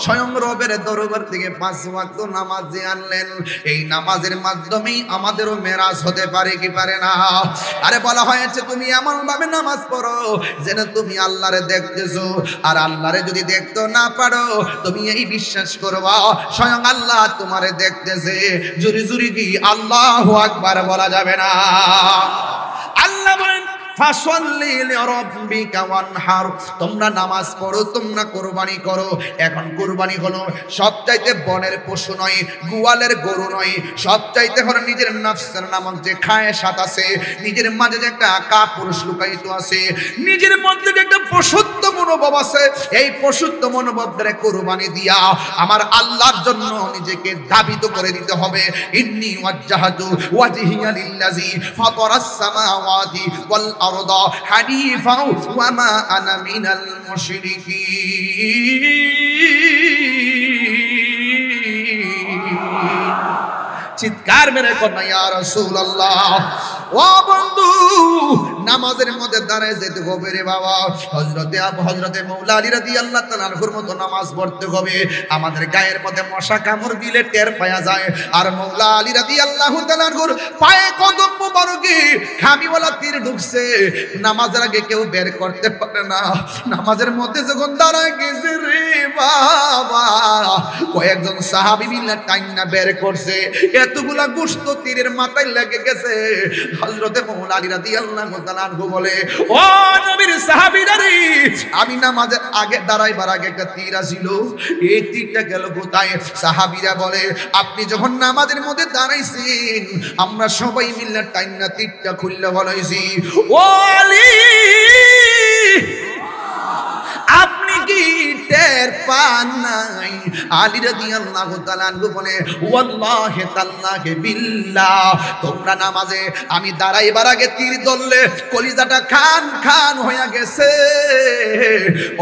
স্বয়ং রবের দরবার থেকে 5 ওয়াক্ত নামাজ যে আনলেন, এই নামাজের মাধ্যমেই আমাদেরও মেরাজ হতে পারে কি পারে না? আরে বলা হয়েছে তুমি এমন ভাবে নামাজ পড়ো যেন তুমি আল্লাহরে দেখতেছো, আর আল্লাহরে যদি দেখতে না পারো তুমি এই বিশ্বাস করবা স্বয়ং আল্লাহ তোমারে দেখতেছে। জুরি জুরি কি আল্লাহু আকবার বলা যাবে না? আল্লাহ বলেন ফাসাল্লি লিরাব্বিকা ওয়ানহার, তোমরা নামাজ পড়ো, তোমরা কুরবানি করো। এখন কুরবানি হলো সবচাইতে বনের পশু নয়, গোয়ালের গরু নয়, সবচাইতে হলো নিজের নফসের নামক যে খায়েশাত আছে, নিজের মাঝে যে একটা কাপুরুষ লুকায়িত আছে, নিজের মধ্যে যে একটা পশুত্ব মনোভাব আছে, এই পশুত্ব মনোভাব ধরে কুরবানি দিয়া আমার আল্লাহর জন্য নিজেকে দাবিত করে দিতে হবে। ইন্নী ওয়াজ্জাহাতু ওয়াজহিয়া লিল্লাযী ফাতারাস সামাওয়াতি ওয়াল আরদা হানিফা ওয়া মা আনা মিনাল মুশরিকিন। চিৎকার মেরে কন্যা ইয়া রাসূলুল্লাহ। ও বন্ধু, নামাজের মধ্যে দাঁড়ায় যেতে হবে রে বাবা। হযরতে মৌলা আলী রাদিয়াল্লাহু তাআলা আনহুর মতো নামাজ পড়তে হবে। আমাদের গায়ের মধ্যে মশা কামড় দিলে টের পাওয়া যায়, আর মৌলা আলী রাদিয়াল্লাহু তাআলা আনহুর পায়ে কদম মোবারকে খামিওয়ালা তীর ঢুকছে, নামাজের আগে কেউ বের করতে পারে না। নামাজের মধ্যে যখন দাঁড়ায় গেছে রে বাবা, কয়েকজন সাহাবী মিলে টাইনা বের করছে, এতগুলা গোশত তীরের মাথায় লেগে গেছে। হযরতে মৌলা আলী রাদিয়াল্লাহু তাআলা আনহু বলে, ও নবীর সাহাবীরা রে, আমি নামাজের আগে দাঁড়াইবার আগে একটা তীর আসিল, এই তীরটা গেল কোথায়? সাহাবীরা বলে, আপনি যখন নামাজের মধ্যে দাঁড়াইছেন আমরা সবাই মিলে টাইনা তীরটা খুললে বলাইছি। ও আলী, আপনি কি টের পান নাই? আলী রাদিয়াল্লাহু তাআলা আনহু বলে, ওয়াল্লাহি তাআলাকে বিল্লাহ, তোমরা নামাজে আমি দাঁড়াইবার আগে তীর ধরলে কলিজাটা খান খান হয়ে গেছে,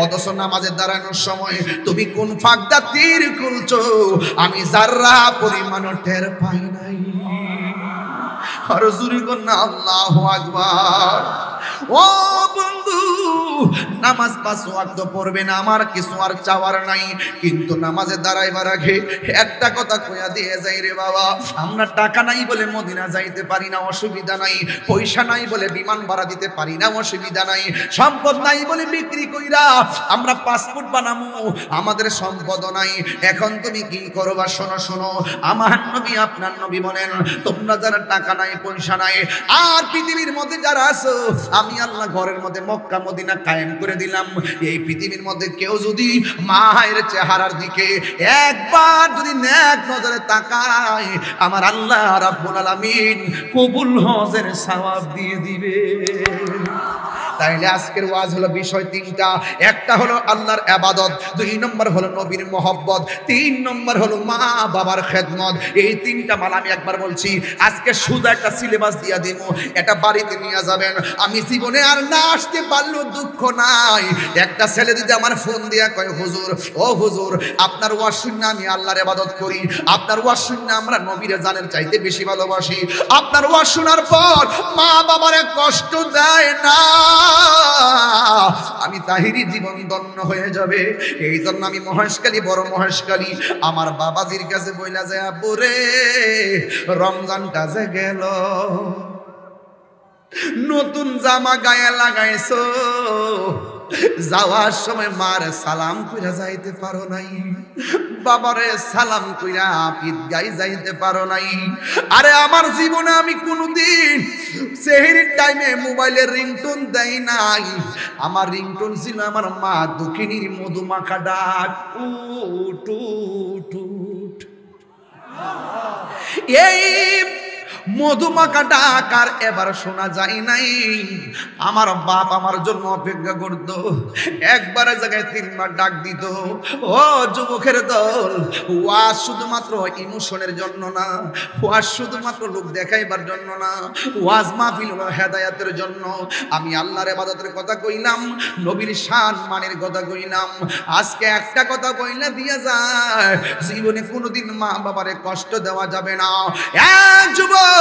অথচ নামাজে দাঁড়ানোর সময় তুমি কোন ফাঁকটা তীর খুলছো আমি যারা পরিমাণও টের পাই নাই। আর জুরি কন্যা আল্লাহু আকবার। ও বন্ধু, নামাজ 5 ওয়াক্ত পড়বে না, আমার কিছু আর চাওয়ার নাই, কিন্তু নামাজে দাঁড়াইবার আগে একটা কথা কইয়া দিয়ে যাই রে বাবা, আমরা টাকা নাই বলে মদিনা যাইতে পারি না, অসুবিধা নাই, পয়সা নাই বলে বিমান ভাড়া দিতে পারি না, অসুবিধা নাই, সম্পদ নাই বলে বিক্রি কইরা আমরা পাসপোর্ট বানামু, আমাদের সম্পদ নাই। এখন তুমি কি করবা? শোনো শোনো, আমার নবী আপনার নবী বলেন, তোমরা যারা টাকা নাই পয়সা নাই আর পৃথিবীর মধ্যে যারা আছো, আমি আল্লাহ ঘরের মধ্যে মক্কা মদিনা কায়েম করে দিলাম, এই পৃথিবীর মধ্যে কেউ যদি মায়ের চেহারার দিকে একবার যদি নেক নজরে তাকায়, আমার আল্লাহ রাব্বুল আলামিন কবুল হজের সওয়াব দিয়ে দিবে। তাইলে আজকের ওয়াজ হলো বিষয় 3টা। একটা হলো আল্লাহর ইবাদত, 2 নম্বর হলো নবীর মহব্বত, 3 নম্বর হলো মা বাবার খেদমত। এই 3টা মাল আমি একবার বলছি, আজকে শুধু একটা সিলেবাস দিয়া দেব, এটা বাড়িতে নিয়ে যাবেন। আমি জীবনে আর না আসতে পারলেও দুঃখ নাই। একটা ছেলে যদি আমার ফোন দিয়া কয়, হুজুর ও হুজুর, আপনার ওয়াজ শুনে আমি আল্লাহর ইবাদত করি, আপনার ওয়াজ শুনে আমরা নবীর জানের চাইতে বেশি ভালোবাসি, আপনার ওয়াজ শোনার পর মা বাবারে কষ্ট দেয় না, আমি তাহিরি জীবন ধন্য হয়ে যাবে। এই জন্য আমি মহেশখালী, বড় মহেশখালী আমার বাবাজির কাছে বইলা যায়, আব্বু রে, রমজানটা যে গেল, নতুন জামা গায়ে লাগাইছো, যাওয়ার সময় মার সালাম কইরা যাইতে পারো নাই, বাবারে সালাম কইরা ঈদগায় যাইতে পারো নাই। আরে আমার জীবনে আমি কোনোদিন সেহরির টাইমে মোবাইলের রিংটোন দেই নাই, আমার রিংটোন ছিল আমার মা দক্ষিণীর মধুমাখা ডাক, উঠ উঠ উঠ। এই মধুমাখা ডাক আর এবার শোনা যায় নাই। আমার বাপ আমার জন্য অপেক্ষা করত, একবারে জায়গায় 3 বার ডাক দিত। ও যুবকের দল, ওয়াজ শুধুমাত্র ইমোশনের জন্য না, ওয়াজ শুধুমাত্র লোক দেখাইবার জন্য না, ওয়াজ মাহফিল হলো হেদায়েতের জন্য। আমি আল্লাহর ইবাদতের কথা কইলাম, নবীর শান মানের কথা কইলাম, আজকে একটা কথা কইলা দিয়া যায়, জীবনে কোনোদিন মা বাবারে কষ্ট দেওয়া যাবে না। যুবক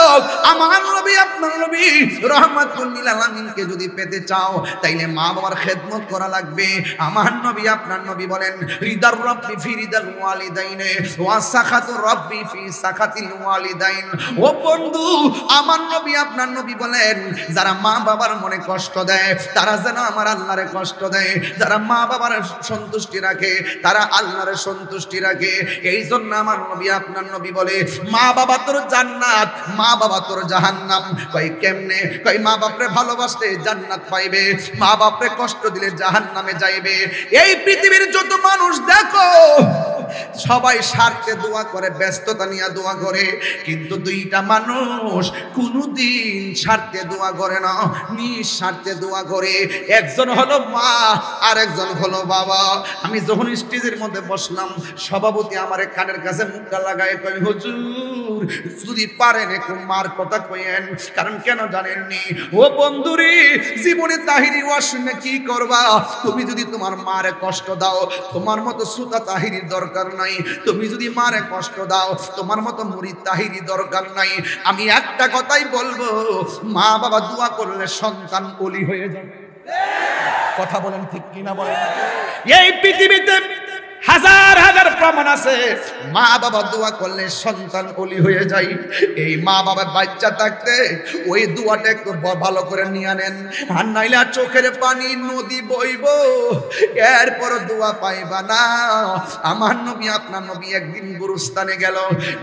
আমার নবী আপনার নবী রাহমাতুল লিল আলামিনকে যদি পেতে চাও তাইলে মা বাবার খেদমত করা লাগবে। আমার নবী আপনার নবী বলেন রিদার রাব্বি ফি রিদাল ওয়ালিদাইনে ওয়া সাখাতুর রাব্বি ফি সাখাতিল ওয়ালিদাইন। ও বন্ধু, আমার নবী আপনার নবী বলেন যারা মা বাবার মনে কষ্ট দেয় তারা যেন আমার আল্লাহরে কষ্ট দেয়, যারা মা বাবার সন্তুষ্টি রাখে তারা আল্লাহর সন্তুষ্টি রাখে। এই জন্য আমার নবী আপনার নবী বলে মা বাবা তোর জান্নাত, মা বাবা তোর জাহান্নাম। কই কেমনে? কই মা বাপরে ভালোবাসলে জান্নাত পাইবে, মা বাপরে কষ্ট দিলে জাহান্নামে যাইবে। এই পৃথিবীর যত মানুষ দেখো সবাই স্বার্থে দোয়া করে, ব্যস্ততা নিয়ে দোয়া করে, কিন্তু দুইটা মানুষ কোনদিন স্বার্থে দোয়া করে না, নিঃস্বার্থে দোয়া করে। একজন হলো মা আর একজন হলো বাবা। আমি যখন স্টেজের মধ্যে বসলাম সভাপতি আমার কানের কাছে মুখটা লাগায় কই হুজুর যদি পারেন একটু মার কথা কইেন, কারণ কেন জানেননি ও বন্ধুরে জীবনে তাহিরি ওয়াজ শুনে কি করবা? তুমি যদি তোমার মারে কষ্ট দাও তোমার মতো সুতা তাহিরির দরকার নাই, তুমি যদি মারে কষ্ট দাও তোমার মতো মুরিদ তাহিরি দরকার নাই। আমি একটা কথাই বলবো, মা বাবা দোয়া করলে সন্তান ওলি হয়ে যাবে। কথা বলেন ঠিক কিনা বলেন? এই পৃথিবীতে হাজার হাজার প্রমাণ আছে মা বাবা দোয়া করলে সন্তান ওলি হয়ে যায়। এই মা বাবার বাচ্চা থাকতে ওই দোয়াটা একটু ভালো করে নিয়ে আনেন, আর নাইলে চোখের পানি নদী বইব, এরপর দোয়া পাইবা না। আমার নবী আপনার নবী একদিন গুরুস্থানে গেল,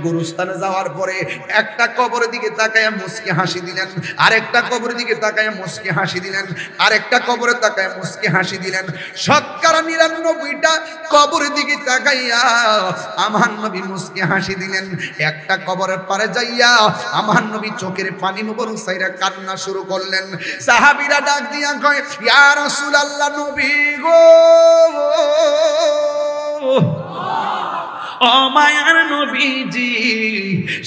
গুরুস্থানে যাওয়ার পরে একটা কবরের দিকে তাকায় মুচকি হাসি দিলেন, আরেকটা কবরের দিকে তাকায় মুচকি হাসি দিলেন, আরেকটা কবরে তাকায় মুচকি হাসি দিলেন। শতকরা ৯৯টা কবর দিকে তাকাইয়া আমার নবী মুচকি হাসি দিলেন। একটা কবরের পারে যাইয়া আমার নবী চোখের পানি মুবারক সাইরা কান্না শুরু করলেন। সাহাবীরা ডাক দিয়া কয় ইয়া রাসূলুল্লাহ, নবী গো, ও মায়ার নবীজি,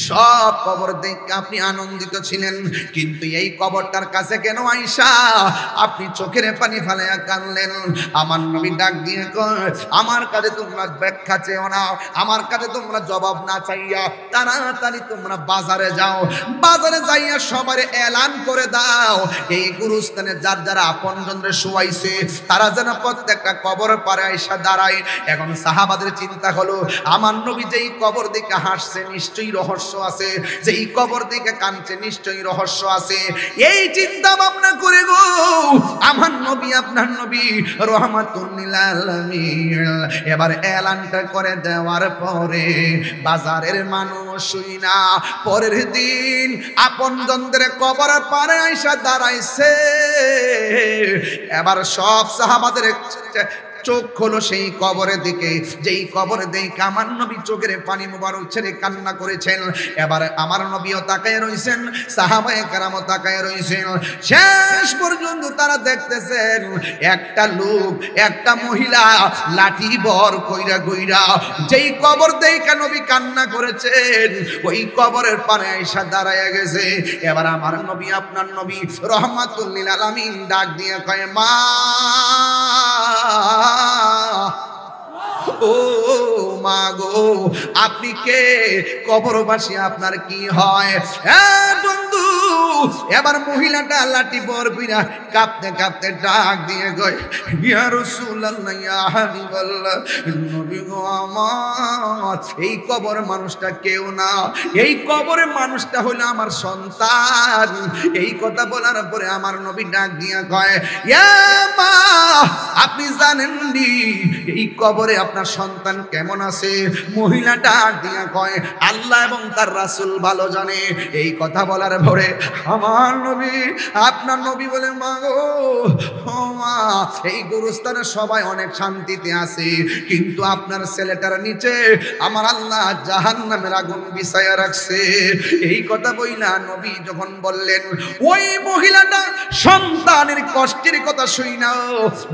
সব কবর দেখে আপনি আনন্দিত ছিলেন, কিন্তু এই কবরটার কাছে কেন আইসা আপনি চোখের পানি ফেলাইয়া কাঁদলেন? আমার নবী ডাক দিয়ে কয় আমার কাছে তোমরা ব্যাখ্যা চেও না, আমার কাছে তোমরা জবাব না চাইয়া তাড়াতাড়ি তোমরা বাজারে যাও, বাজারে যাইয়া সবার এলান করে দাও এই গুরুস্থানে যার যারা আপনজনরে শোয়াইছে তারা যেন প্রত্যেকটা কবরের পারে আইসা দাঁড়ায়। এখন সাহাবাদের চিন্তা হলো আমার নবী যেই কবর দিকে হাসছে নিশ্চয়ই রহস্য আছে, যেই কবর দিকে কাঁদছে নিশ্চয়ই রহস্য আছে। এই চিন্তা ভাবনা করে গো আমার নবী আপনার নবী রাহমাতুল লিল আলামিন এবার এলানটা করে দেওয়ার পরে বাজারের মানুষ শুই না পরের দিন আপনজনদের কবরের পারে আইসা দাঁড়াইছে। এবার সব সাহাবাদের চোখ হলো সেই কবরের দিকে, যেই কবরে দেখে আমার নবী চোখের পানি মুবারক ছেড়ে কান্না করেছেন। এবার আমার নবীও তাকায় রইছেন, সাহাবায়ে কেরামও তাকায় রইছেন। শেষ পর্যন্ত তারা দেখতেছেন একটা লোক, একটা মহিলা লাঠি বর কইরা কইরা যেই কবর দেখে নবী কান্না করেছেন ওই কবরের পারে আইসা দাঁড়ায় গেছে। এবার আমার নবী আপনার নবী রাহমাতুল লিল আলামিন ডাক দিয়ে কয় মা, ও মা গো, আপনি কে? কবরবাসী আপনার কি হয়? বন্ধু, এবার মহিলাটা লাঠি বর বিনা কাঁপতে কাঁপতে ডাক দিয়ে কয় ইয়া রাসূলুল্লাহ, ইয়া হাবিবাল্লাহ, নবী গো আমার এই কবর মানুষটা কেউ না, এই কবরের মানুষটা হলো আমার সন্তান। এই কথা বলার পরে আমার নবী ডাক দিয়া কয় ইয়া মা, আপনি জানেন নি এই কবরে আপনার সন্তান কেমন আছে? মহিলা ডাক দিয়া কয় আল্লাহ এবং তার রাসূল ভালো জানে। এই কথা বলার পরে আমার নবী আপনার নবী বলে মা গো, ও মা, এই গুরুস্থানে সবাই অনেক শান্তিতে আছে, কিন্তু আপনার ছেলেটার নিচে আমার আল্লাহ জাহান্নামের আগুন বিছায়া রাখছে। এই কথা বইলা নবী যখন বললেন ওই মহিলাটা সন্তানের কষ্টের কথা শুইনা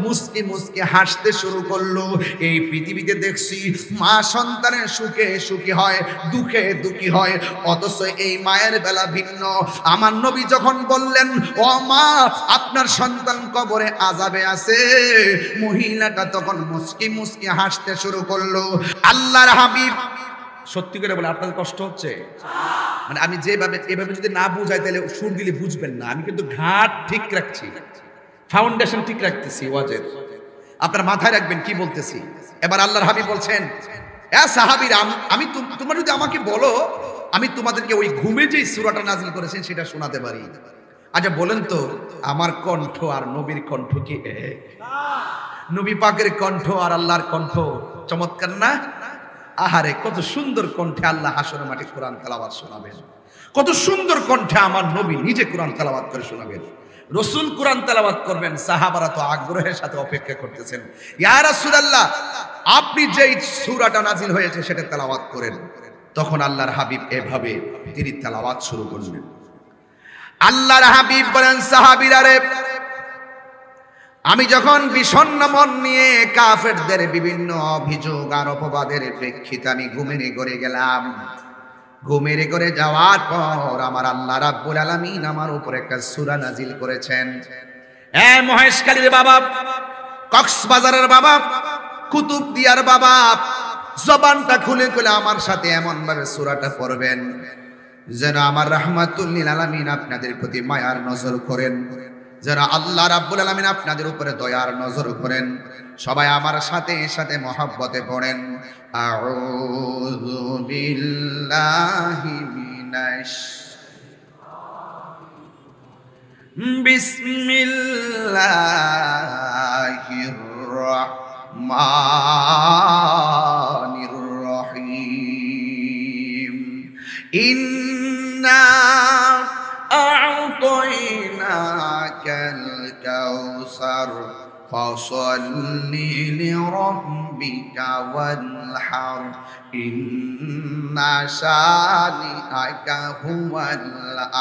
মুস্কি মুস্কি হাসতে শুরু করলো। এই পৃথিবীতে দেখছি মা সন্তানের সুখে সুখী হয়, দুঃখে দুঃখী হয়, অথচ এই মায়ের বেলা ভিন্ন। আমার নবী যখন বললেন ও মা আপনার সন্তান কবরে আযাবে আছে, মহিলাটা তখন মুস্কি মুস্কি হাসতে শুরু করলো। আল্লাহর হাবিব সত্যি করে বলে আপনাদের কষ্ট হচ্ছে? মানে আমি যেভাবে এভাবে যদি না বুঝাই তাহলে সুর দিলে বুঝবেন না। আমি কিন্তু ঘাট ঠিক রাখছি, ফাউন্ডেশন ঠিক রাখতেছি ওয়াজের। আপনার মাথায় রাখবেন কি বলতেছি। এবার আল্লাহর হাবিব বলছেন, এ সাহাবীরা, আমি তোমরা যদি আমাকে বলো আমি তোমাদেরকে ওই ঘুমে যে সূরাটা নাজিল করেছেন সেটা শোনাতে পারি। আচ্ছা বলেন তো, আমার কণ্ঠ আর নবীর কণ্ঠ কি এক? নবী পাকের কণ্ঠ আর আল্লাহর কণ্ঠ চমৎকার না? আহারে কত সুন্দর কণ্ঠে আল্লাহ হাসরের মাঠে কোরআন তেলাওয়াত শোনাবেন, কত সুন্দর কণ্ঠে আমার নবী নিজে কোরআন তেলাওয়াত করে শোনাবেন। রাসূল কোরআন তেলাওয়াত করবেন, সাহাবারা তো আগ্রহের সাথে অপেক্ষা করতেছেন, ইয়া রাসূলুল্লাহ আপনি যেই সূরাটা নাজিল হয়েছে সেটা তেলাওয়াত করেন। তখন আল্লাহর হাবিব এভাবে তিনি তেলাওয়াত শুরু করলেন। আল্লাহর হাবিব বলেন, সাহাবীরা রে, আমি যখন বিষণ্ণ মন নিয়ে কাফেরদের বিভিন্ন অভিযোগ আর অপবাদের প্রেক্ষিতে আমি ঘুমের ঘরে গেলাম, ঘুমের ঘরে যাওয়ার পর আমার আল্লাহ রাব্বুল আলামিন আমার উপর একটা সূরা নাজিল করেছেন। এ মহেশখালীর বাবা, কক্সবাজারের বাবা, কুতুবদিয়ার বাবা, জবানটা খুলে খুলে আমার সাথে এমন ভাবে সূরাটা পড়বেন যেন আমার রাহমাতুল লিল আলামিন আপনাদের প্রতি মায়ার নজর করেন, যেন আল্লাহ রাব্বুল আলামিন আপনাদের উপরে দয়ার নজর করেন। সবাই আমার সাথে সাথে মহব্বতে পড়েন, আউযু বিল্লাহি মিনাশ বিসমিল্লাহির রাহমানির রহিম। ইন্না আ'তাইনাকাল কাউসার ফাসাল্লি লিরাব্বিকা ওয়ানহার ইন্না শানিআকা হুয়াল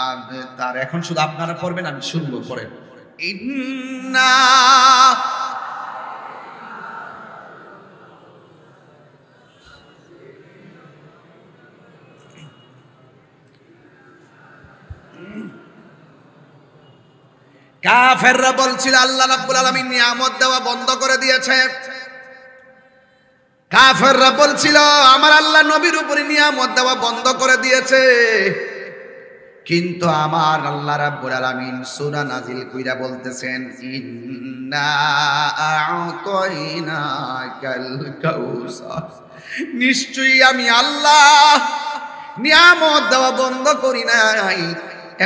আবতার। এখন শুধু আপনারা পড়বেন, আমি শুনবো, পড়েন। ইন্না কাফেররা বলছিল আল্লাহ রাব্বুল আলামিন নিয়ামত দেওয়া বন্ধ করে দিয়েছে। কাফেররা বলছিল আমার আল্লাহ নবীর উপরে নিয়ামত দেওয়া বন্ধ করে দিয়েছে। কিন্তু আমার আল্লাহ রাব্বুল আলামিন সূরা নাজিল কইরা বলতেছেন, ইন্না আ'তাইনাকাল কাউসার, নিশ্চয়ই আমি আল্লাহ নিয়ামত দেওয়া বন্ধ করি নাই।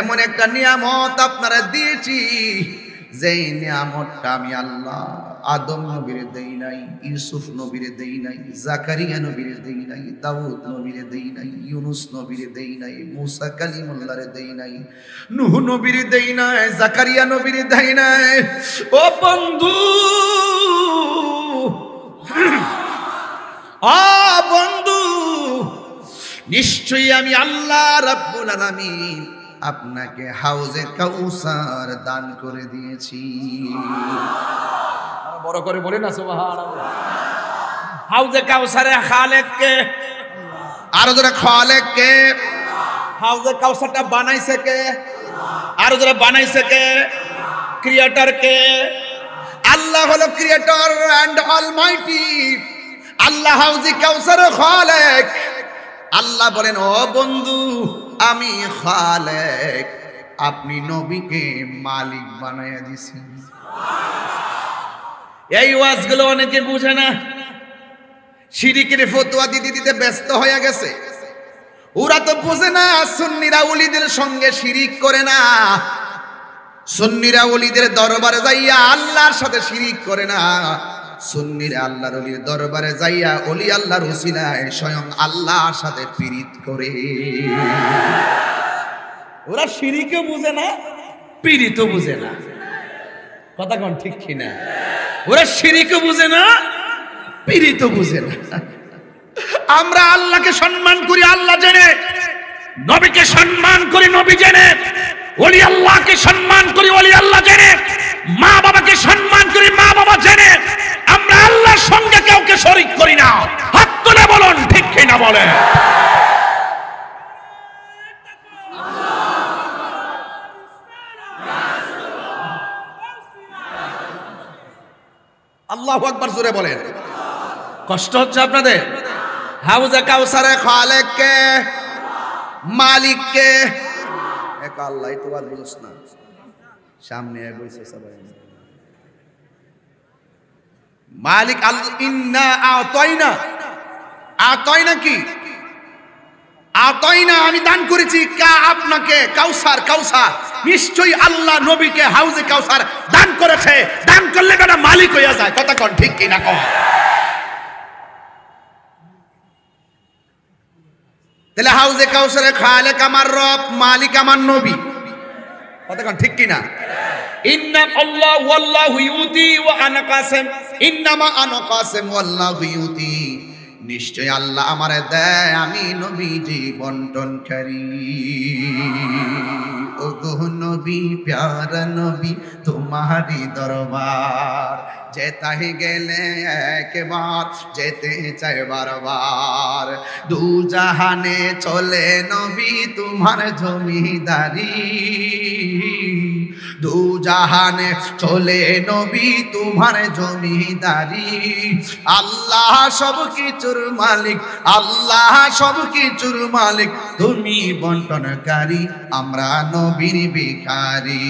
এমন একটা নিয়ামত আপনারা দিয়েছি, যেই নিয়ামতটা আমি আল্লাহ আদম নবীরে দেই নাই, ইউসুফ নবীরে দেই নাই, জাকারিয়া নবীরে দেই নাই, দাউদ নবীরে দেই নাই, ইউনুস নবীরে দেই নাই, মুসা কালিমুল্লাহরে দেই নাই, নূহ নবীরে দেই নাই, জাকারিয়া নবীরে দেই নাই। ও বন্ধু, বন্ধু, নিশ্চয়ই আমি আল্লাহ রাব্বুল আলামিন আপনাকে হাউজে কাউসার দান করে দিয়েছি। বড় করে বলে না সুবহানাল্লাহ। হাউজে কাউসারের খালেক কে? আরো যারা খালেক কে? হাউজে কাউসারটা বানাইছে কে? আরো যারা বানাইছে কে? ক্রিয়েটর কে? আল্লাহ হলো ক্রিয়েটর এন্ড অলমাইটি। আল্লাহ হাউজে কাউসারের খালেক। আল্লাহ বলেন, ও বন্ধু, আমি খালেক, আপনি নবীকে মালিক বানাইয়া দিছি। এই ওয়াজগুলো অনেকে বুঝে না, শিরিকের ফতোয়া দিতে দিতে ব্যস্ত হয়ে গেছে। ওরা তো বুঝে না সুন্নিরা ওলিদের সঙ্গে শিরিক করে না, সুন্নিরা ওলিদের দরবারে যাইয়া আল্লাহর সাথে শিরিক করে না, সুন্নিরা আল্লাহর ওলির দরবারে যাইয়া ওলি আল্লাহর উসিলায় স্বয়ং আল্লাহর সাথে পীড়িত করে। ওরা শিরিকও বুঝে না, পীড়িতও বুঝে না। কথা কোন ঠিক কিনা? ওরা শিরিকও বুঝে না, পীড়িতও বুঝে না। আমরা আল্লাহকে সম্মান করি আল্লাহ জেনে, নবীকে সম্মান করি নবী জেনে, ওলি আল্লাহকে সম্মান করি ওলি আল্লাহ জেনে, মা বাবাকে সম্মান করি মা বাবা জেনে। আমরা আল্লাহর সঙ্গে কাউকে শরীক করি না। হাত তুলে বলুন ঠিক কিনা বলে। আল্লাহু আকবার জোরে বলেন। কষ্ট হচ্ছে আপনাদের? হাউজে কাউসারে খালেক কে? মালিক কে? এক আল্লাহ। তো আর বুঝছ না, সামনে বসে সবাই। মালিক আল্লাহ। ইন্না আতাইনা, আতাইনা কি? আতাইনা আমি দান করেছি কা আপনাকে কাউসার, কাউসার নিশ্চয়ই আল্লাহ নবীকে হাউজে কাউসার দান করেছে। দান করলে কেন মালিক হইয়া যায়? কথা কোন ঠিক কিনা কম? তাহলে হাউজে কাউসারে খালেক আমার রব, মালিক আমার নবী। কথা কোন ঠিক কিনা? ইন্না আল্লাহ ওয়াল্লাহু ইউতি ওয়া আনা কাসিম, ইন্নামা আনা কাসিম ওয়াল্লাহু ইউতি। নিশ্চয় আল্লাহ আমারে দেয়, আমি নবীজি বন্টনকারী। ও গো নবী, প্যারা নবী, তোমারি দরবার যেতে গেলে একবার, যেতে চাই বারবার। দু জাহানে চলে নবী তোমার জমিদারি, দু জাহানে চলে নবী তোমার জমিদারি। আল্লাহ সব কিছুর মালিক, আল্লাহ সব কিছুর মালিক, তুমি বন্টনকারী। আমরা নবীর ভিখারি,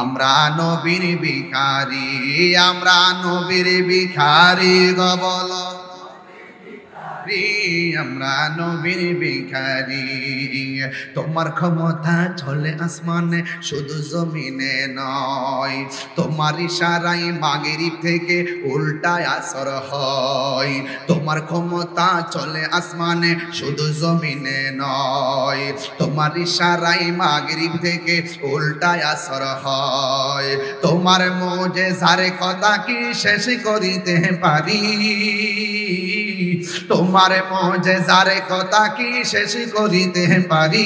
আমরা নবীর ভিখারি, আমরা নবীর ভিখারি গো বলো, আমরা নবীর ভিখারি। তোমার ক্ষমতা চলে আসমানে শুধু জমিনে নয়, তোমার ইশারায় মাগরিব থেকে উল্টায় আসর হয়। তোমার ক্ষমতা চলে আসমানে শুধু জমিনে নয়, তোমার ইশারায় মাগরিব থেকে উল্টায় আসর হয়। তোমার মুজিজার কথা কি শেষ করিতে পারি? তোমার মুজিজার কথা কি শেষ করিতে পারি?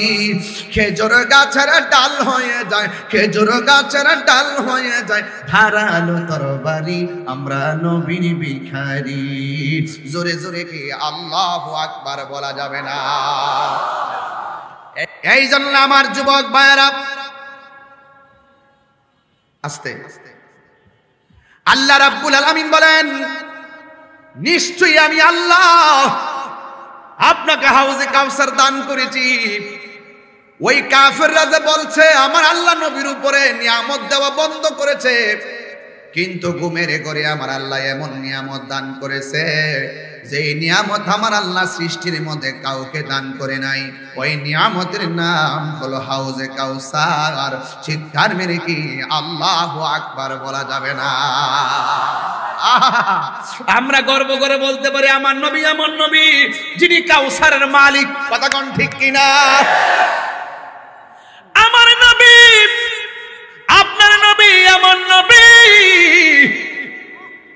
খেজুর গাছের ডাল হয়ে যায়, খেজুর গাছের ডাল হয়ে যায় ধারালো তরবারি। আমরা নবীর ভিখারি। জোরে জোরে কি আল্লাহু আকবার বলা যাবে না? এই জন্য আমার যুবক ভাইয়েরা, আস্তে আল্লাহ রাব্বুল আলামিন বলেন, নিশ্চয়ই আমি আল্লাহ আপনাকে হাউজে কাউসার দান করেছি। ওই কাফেররা যে বলছে আমার আল্লাহ নবীর উপরে নিয়ামত দেওয়া বন্ধ করেছে, কিন্তু ঘুমের ঘরে আমার আল্লাহ এমন নিয়ামত দান করেছে যে নিয়ামত আমার আল্লাহ সৃষ্টির মধ্যে কাউকে দান করে নাই। ওই নিয়ামতের নাম হলো হাউজে কাউসার। চিৎকার মেরে কি আল্লাহু আকবার বলা যাবে না? আমরা গর্ব করে বলতে পারি আমার নবী এমন নবী যিনি কাউসারের মালিক। কথা কোন ঠিক কিনা? আমার নবী, আপনার নবী এমন নবী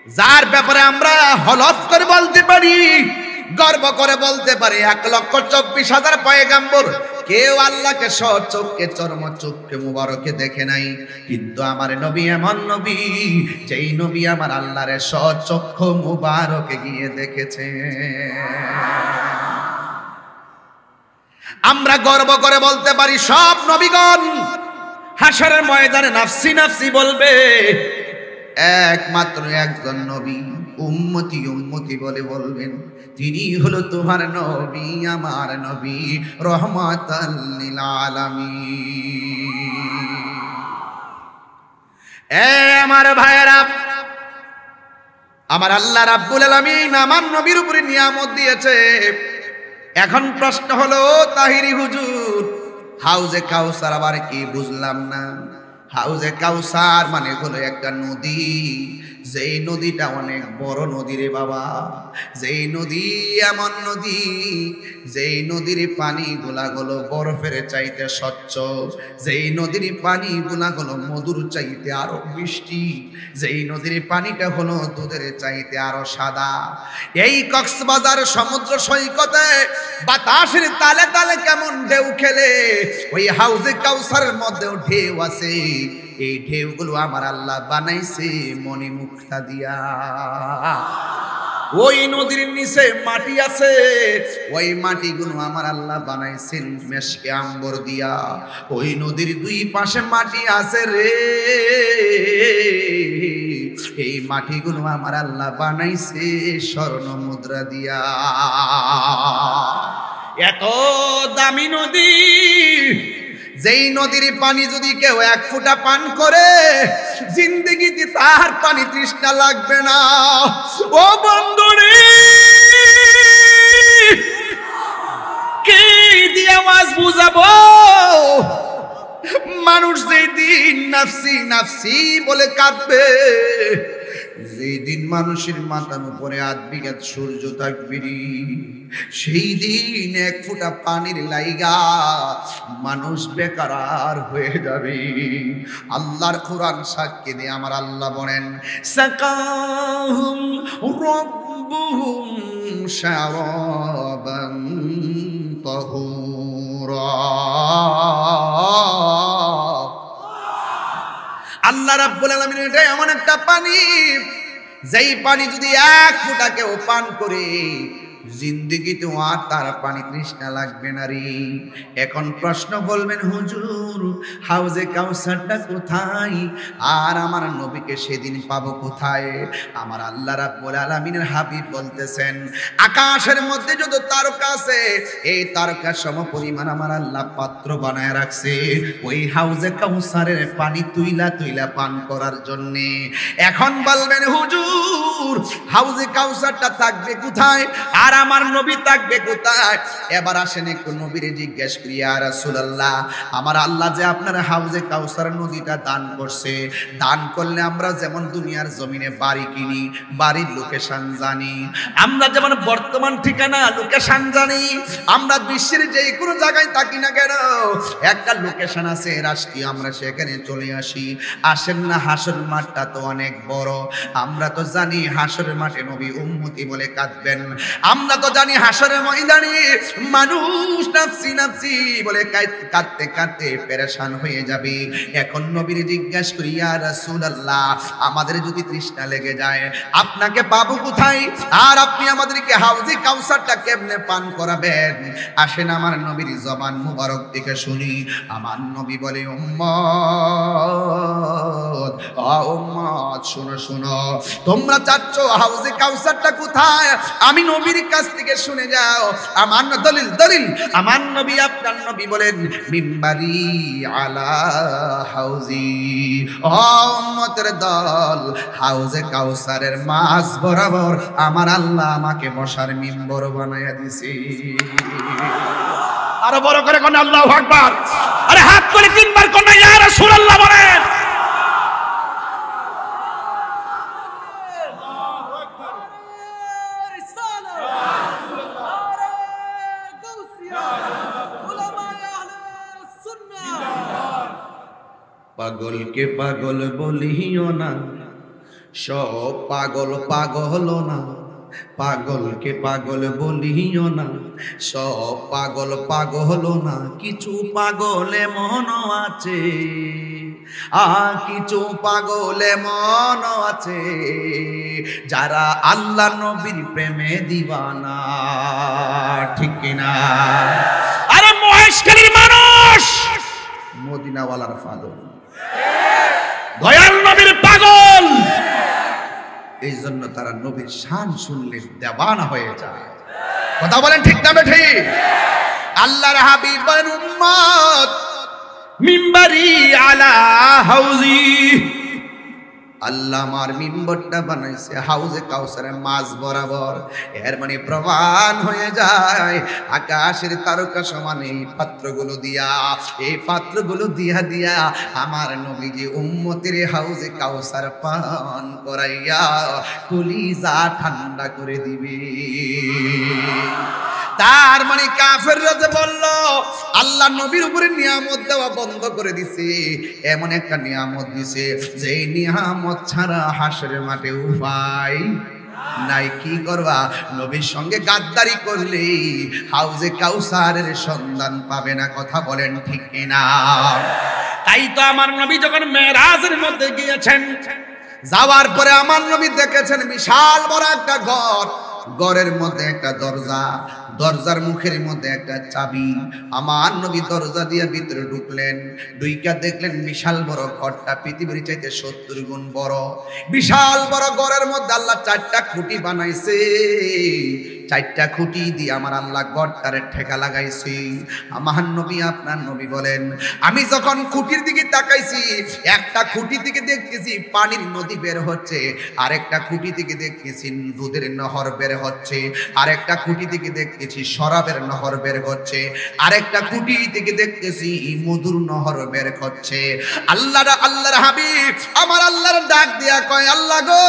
যার ব্যাপারে আমরা হলফ করে বলতে পারি, গর্ব করে বলতে পারি 1,24,000 পয়গাম্বর কেউ আল্লাহকে সচক্ষে চর্ম চক্ষে মুবারকে দেখে নাই, কিন্তু আমার নবী এমন নবী যেই নবী আমার আল্লাহর সচক্ষে মুবারকে গিয়ে দেখেছে। আমরা গর্ব করে বলতে পারি সব নবীগণ হাসরের ময়দানে নাফসি নাফসি বলবে, একমাত্র একজন নবী উম্মতি উম্মতি বলে বলবেন, তিনি হলো তোমার নবী আমার নবী রহমাতাল লিল আলামিন। এ আমার ভাইয়েরা, আমার আল্লাহ রাব্বুল আলামিন আমার নবীর উপরে নিয়ামত দিয়েছে। এখন প্রশ্ন হলো তাহিরি হুজুর, হাউজে কাউসার আবার কি বুঝলাম না? হাউজে কাউসার মানে হলো একটা নদী, যেই নদীটা অনেক বড় নদী রে বাবা। যেই নদী এমন নদী, যেই নদীর পানি গুলো বরফের চাইতে স্বচ্ছ, যেই নদীর পানি গুলো মধুর চাইতে আরো মিষ্টি, যেই নদীর পানিটা হলো দুধের চাইতে আরো সাদা। এই কক্সবাজার সমুদ্র সৈকতে বাতাসের তালে তালে কেমন ঢেউ খেলে, ওই হাউজে কাউসারের মধ্যেও ঢেউ আছে। এই ঢেউগুলো আমার আল্লাহ বানাইছে মনি মুক্তা দিয়া। ওই নদীর নিচে মাটি আছে, ওই মাটিগুলো আমার আল্লাহ বানাইছেন মেশকে আম্বর দিয়া। ওই নদীর দুই পাশে মাটি আছে রে, এই মাটিগুলো আমার আল্লাহ বানাইছে স্বর্ণ মুদ্রা দিয়া। এত দামি নদী, যেই নদীর পানি যদি কেউ 1 ফোঁটা পান করে জিন্দেগিতে তার পানি তৃষ্ণা লাগবে না। ও বন্ধুরে, কে দিয়ে আওয়াজ বুঝাবো? মানুষ যেদিন নাফসি নাফসি বলে কাঁদবে, যেদিন মানুষের মাথার উপরে 8 বিঘা সূর্য থাকবে, সেই দিন 1 ফোঁটা পানির লাইগা মানুষ বেকার হয়ে যাবে। আল্লাহর কোরআন সাক্ষী দিয়ে আমার আল্লাহ বলেন, সাকাহুম রাব্বুহুম শারাবান তাহুরা। আল্লাহ রাব্বুল আলামিন এটা এমন একটা পানি, যেই পানি যদি 1 ফোঁটা কেউ পান করে জিন্দেগিতে আর তার পানি তৃষ্ণা লাগবে না রে। এখন প্রশ্ন বলবেন, হুজুর হাউজে কাউসারটা কোথায়, আর আমার নবীকে সেদিন পাবো কোথায়? আমার আল্লাহ রাব্বুল আলামিনের হাবিব বলতেছেন, আকাশের মধ্যে যত তারকা আছে, এই তারকা সম পরিমাণ আমার আল্লাহ পাত্র বানায় রাখছে ওই হাউজে কাউসারের পানি তুইলা তুইলা পান করার জন্যে। এখন বলবেন, হুজুর হাউজে কাউসারটা থাকবে কোথায়, আর আমার নবী থাকবে কোথায়? এবার আসেন একটু নবীরে জিজ্ঞেস করি, ইয়া রাসূলুল্লাহ, আমার আল্লাহ যে আপনার হাউজে কাউসার নদীটা দান করছে, দান করলে আমরা যেমন দুনিয়ার জমিনে বাড়ি কিনি, বাড়ির লোকেশন জানি, আমরা যেমন বর্তমান ঠিকানা লোকেশন জানি, আমরা বিশ্বের যে কোনো জায়গায় থাকি না কেন একটা লোকেশন আছে রাষ্ট্রীয়, আমরা সেখানে চলে আসি। আসেন না, হাসর মাঠটা তো অনেক বড়, আমরা তো জানি হাসরের মাঠে নবী উম্মতি বলে কাঁদবেন, আমরা তো জানি হাসরের ময়দানে মানুষ নাফসি নাফসি বলে কাঁদতে কাঁদতে পেরেশান হয়ে যাবে। এখন নবীর জিজ্ঞাসা করি, ইয়া রাসূলুল্লাহ, আমাদের যদি তৃষ্ণা লেগে যায় আপনাকে পাবো কোথায়, আর আপনি আমাদেরকে হাউজে কাউসারটা কেমনে পান করাবেন? আসেন আমার নবীর জবান মুবারক থেকে শুনি। আমার নবী বলে, উম্মত ও উম্মত, শুনো শুনো, তোমরা চাচ্ছ হাউজে কাউসারটা কোথায়, আমি নবীর কাছ থেকে শুনে যাও। আমার দলিল দলিল, আমার নবী আপনার নবী বলেন, মিম্বারি আলা হাউজি। ও উম্মতের দল, হাউজে কাউসারের মাঝ বরাবর আমার আল্লাহ আমাকে বসার মিম্বর বানায়া দিছে। আরো বড় করে কোন আল্লাহু আকবার, আরে হাত করে 3 বার কোন ইয়া রাসূলুল্লাহ বলেন। পাগলকে পাগল বলিও না, সব পাগল পাগল না, পাগলকে পাগল বলিও না, সব পাগল পাগল না, কিছু পাগল মন আছে, কিছু পাগল মন আছে, যারা আল্লাহ নবীর প্রেমে দিওয়ানা, ঠিক কিনা? আরে মহেশখালীর মানুষ মদিনাওয়ালার পাগল, দয়াল নবীর পাগল, এই জন্য তারা নবীর শান শুনলে দেওয়ানা হয়ে যায়। কথা বলেন ঠিক না ঠিক? আল্লাহর হাবিব বলেন, উম্মত মিম্বারি আলা হাউজি, আল্লাহ আমার মিম্বরটা বানাইছে হাউজে কাউসারের মাঝ বরাবর। এর মানে প্রমাণ হয়ে যায় আকাশের তারকা সমান এই পাত্রগুলো দিয়া, এই পাত্রগুলো দিয়া দিয়া আমার নবীজি উম্মতের হাউজে কাউসার পান করাইয়া কলিজা ঠান্ডা করে দিবে। তার মানে কাফেররা যে বলল আল্লাহ নবীর উপরে নিয়ামত দেওয়া বন্ধ করে দিছে, এমন একটা নিয়ামত দিছে যে নিয়ামত ছাড়া হাসরের মাঠে উপায় নাই। কি করবা? নবীর সঙ্গে গাদ্দারি করলে হাউজে কাউসারের সন্ধান পাবে না। কথা বলেন ঠিক কিনা? তাই তো আমার নবী যখন মেরাজের মধ্যে গিয়েছেন, যাওয়ার পরে আমার নবী দেখেছেন বিশাল বড় একটা ঘর, ঘরের মধ্যে একটা দরজা, দরজার মুখের মধ্যে একটা চাবি। আমার নবী দরজা দিয়ে ভিতরে ঢুকলেন, ঢুইকা দেখলেন বিশাল বড় ঘরটা পৃথিবীর চাইতে 70 গুণ বড়। বিশাল বড় ঘরের মধ্যে আল্লাহ 4টা খুঁটি বানাইছে, চারটা খুঁটি দিয়ে আমার আল্লাহ গড়টারে ঠেকা লাগাইছি। আমার নবী আপনার নবী বলেন, আমি যখন খুঁটির দিকে তাকাইছি, একটা খুঁটি থেকে দেখতেছি পানির নদী বের হচ্ছে, আরেকটা খুঁটি থেকে দেখতেছি দুধের নহর বের হচ্ছে, আরেকটা খুঁটি থেকে দেখতেছি শরাবের নহর বের হচ্ছে, আরেকটা খুঁটি থেকে দেখতেছি মধুর নহর বের হচ্ছে। আল্লাহর হাবিব আমার আল্লাহর ডাক দিয়া কয়, আল্লাহ গো,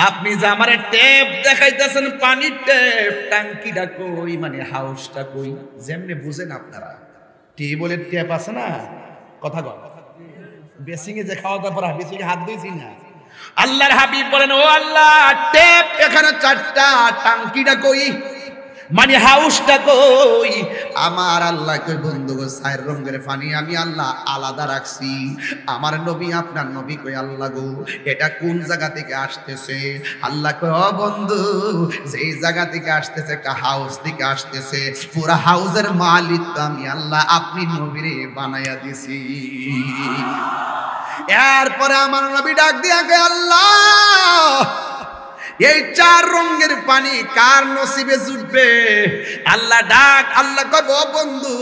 আপনি যে আমারে টেপ দেখাইতেছেন, পানির টেপ, টাঙ্কিটা কই, মানে হাউসটা কই? যেমনি বুঝেন আপনারা, টিউবওয়েলের টেপ আছে না, কথা কয় বেসিং এ যে খাওয়া দাওয়ার পর বেসিং এ হাত দিয়েছি না, আল্লাহর হাবিব বলেন, ও আল্লাহ, টেপ এখানে চারটা, টাঙ্কিটা কই, মানে হাউসটা কই? আমার আল্লাহ কই, বন্ধু গো, চার রঙের পানি আমি আল্লাহ আলাদা রাখছি। আমার নবী আপনার নবী কই, আল্লাহ গো, এটা কোন জায়গা থেকে আসতেছে? আল্লাহ কই, ও বন্ধু, যেই জায়গা থেকে আসতেছে, একটা হাউস থেকে আসতেছে, পুরা হাউসের মালিক তো আমি আল্লাহ, আপনি নবীরে বানাইয়া দিছি। এরপরে আমার নবী ডাক দিয়া কয়, আল্লাহ, এই চার রঙের পানি কার নসিবে জুটবে? আল্লাহ ডাক, আল্লাহ কয়, ও বন্ধু,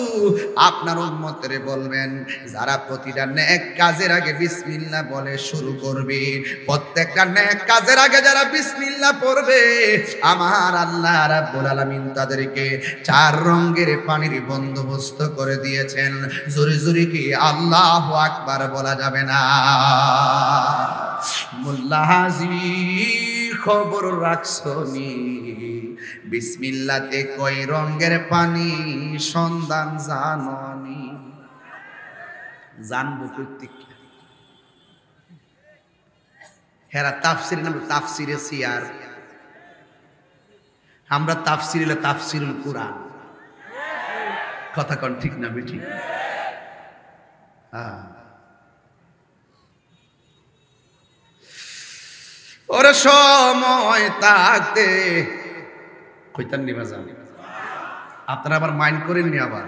আপনার উম্মতরে বলবেন, যারা প্রতিটা নেক কাজের আগে বিসমিল্লাহ বলে শুরু করবে, প্রত্যেকটা নেক কাজের আগে যারা বিসমিল্লাহ পড়বে, আমার আল্লাহ রাব্বুল আলামিন তাদেরকে চার রঙের পানির বন্দোবস্ত করে দিয়েছেন। জোরে জোরে কি আল্লাহু আকবার বলা যাবে না? মোল্লা হাজি খবর রাখছনি, বিসমিল্লাতে কয় রঙের পানি সন্ধান জাননি? জানবো কর্তৃক হেরা তাফসির নাম তাফসিরে সিয়ার, আমরা তাফসির হলো তাফসিরুল কুরআন। কথা কোন ঠিক না বেটি? হ্যাঁ, ওর সময় থাকতে কইতান নিবা যান, আপনারা আবার মাইন্ড করেননি, আবার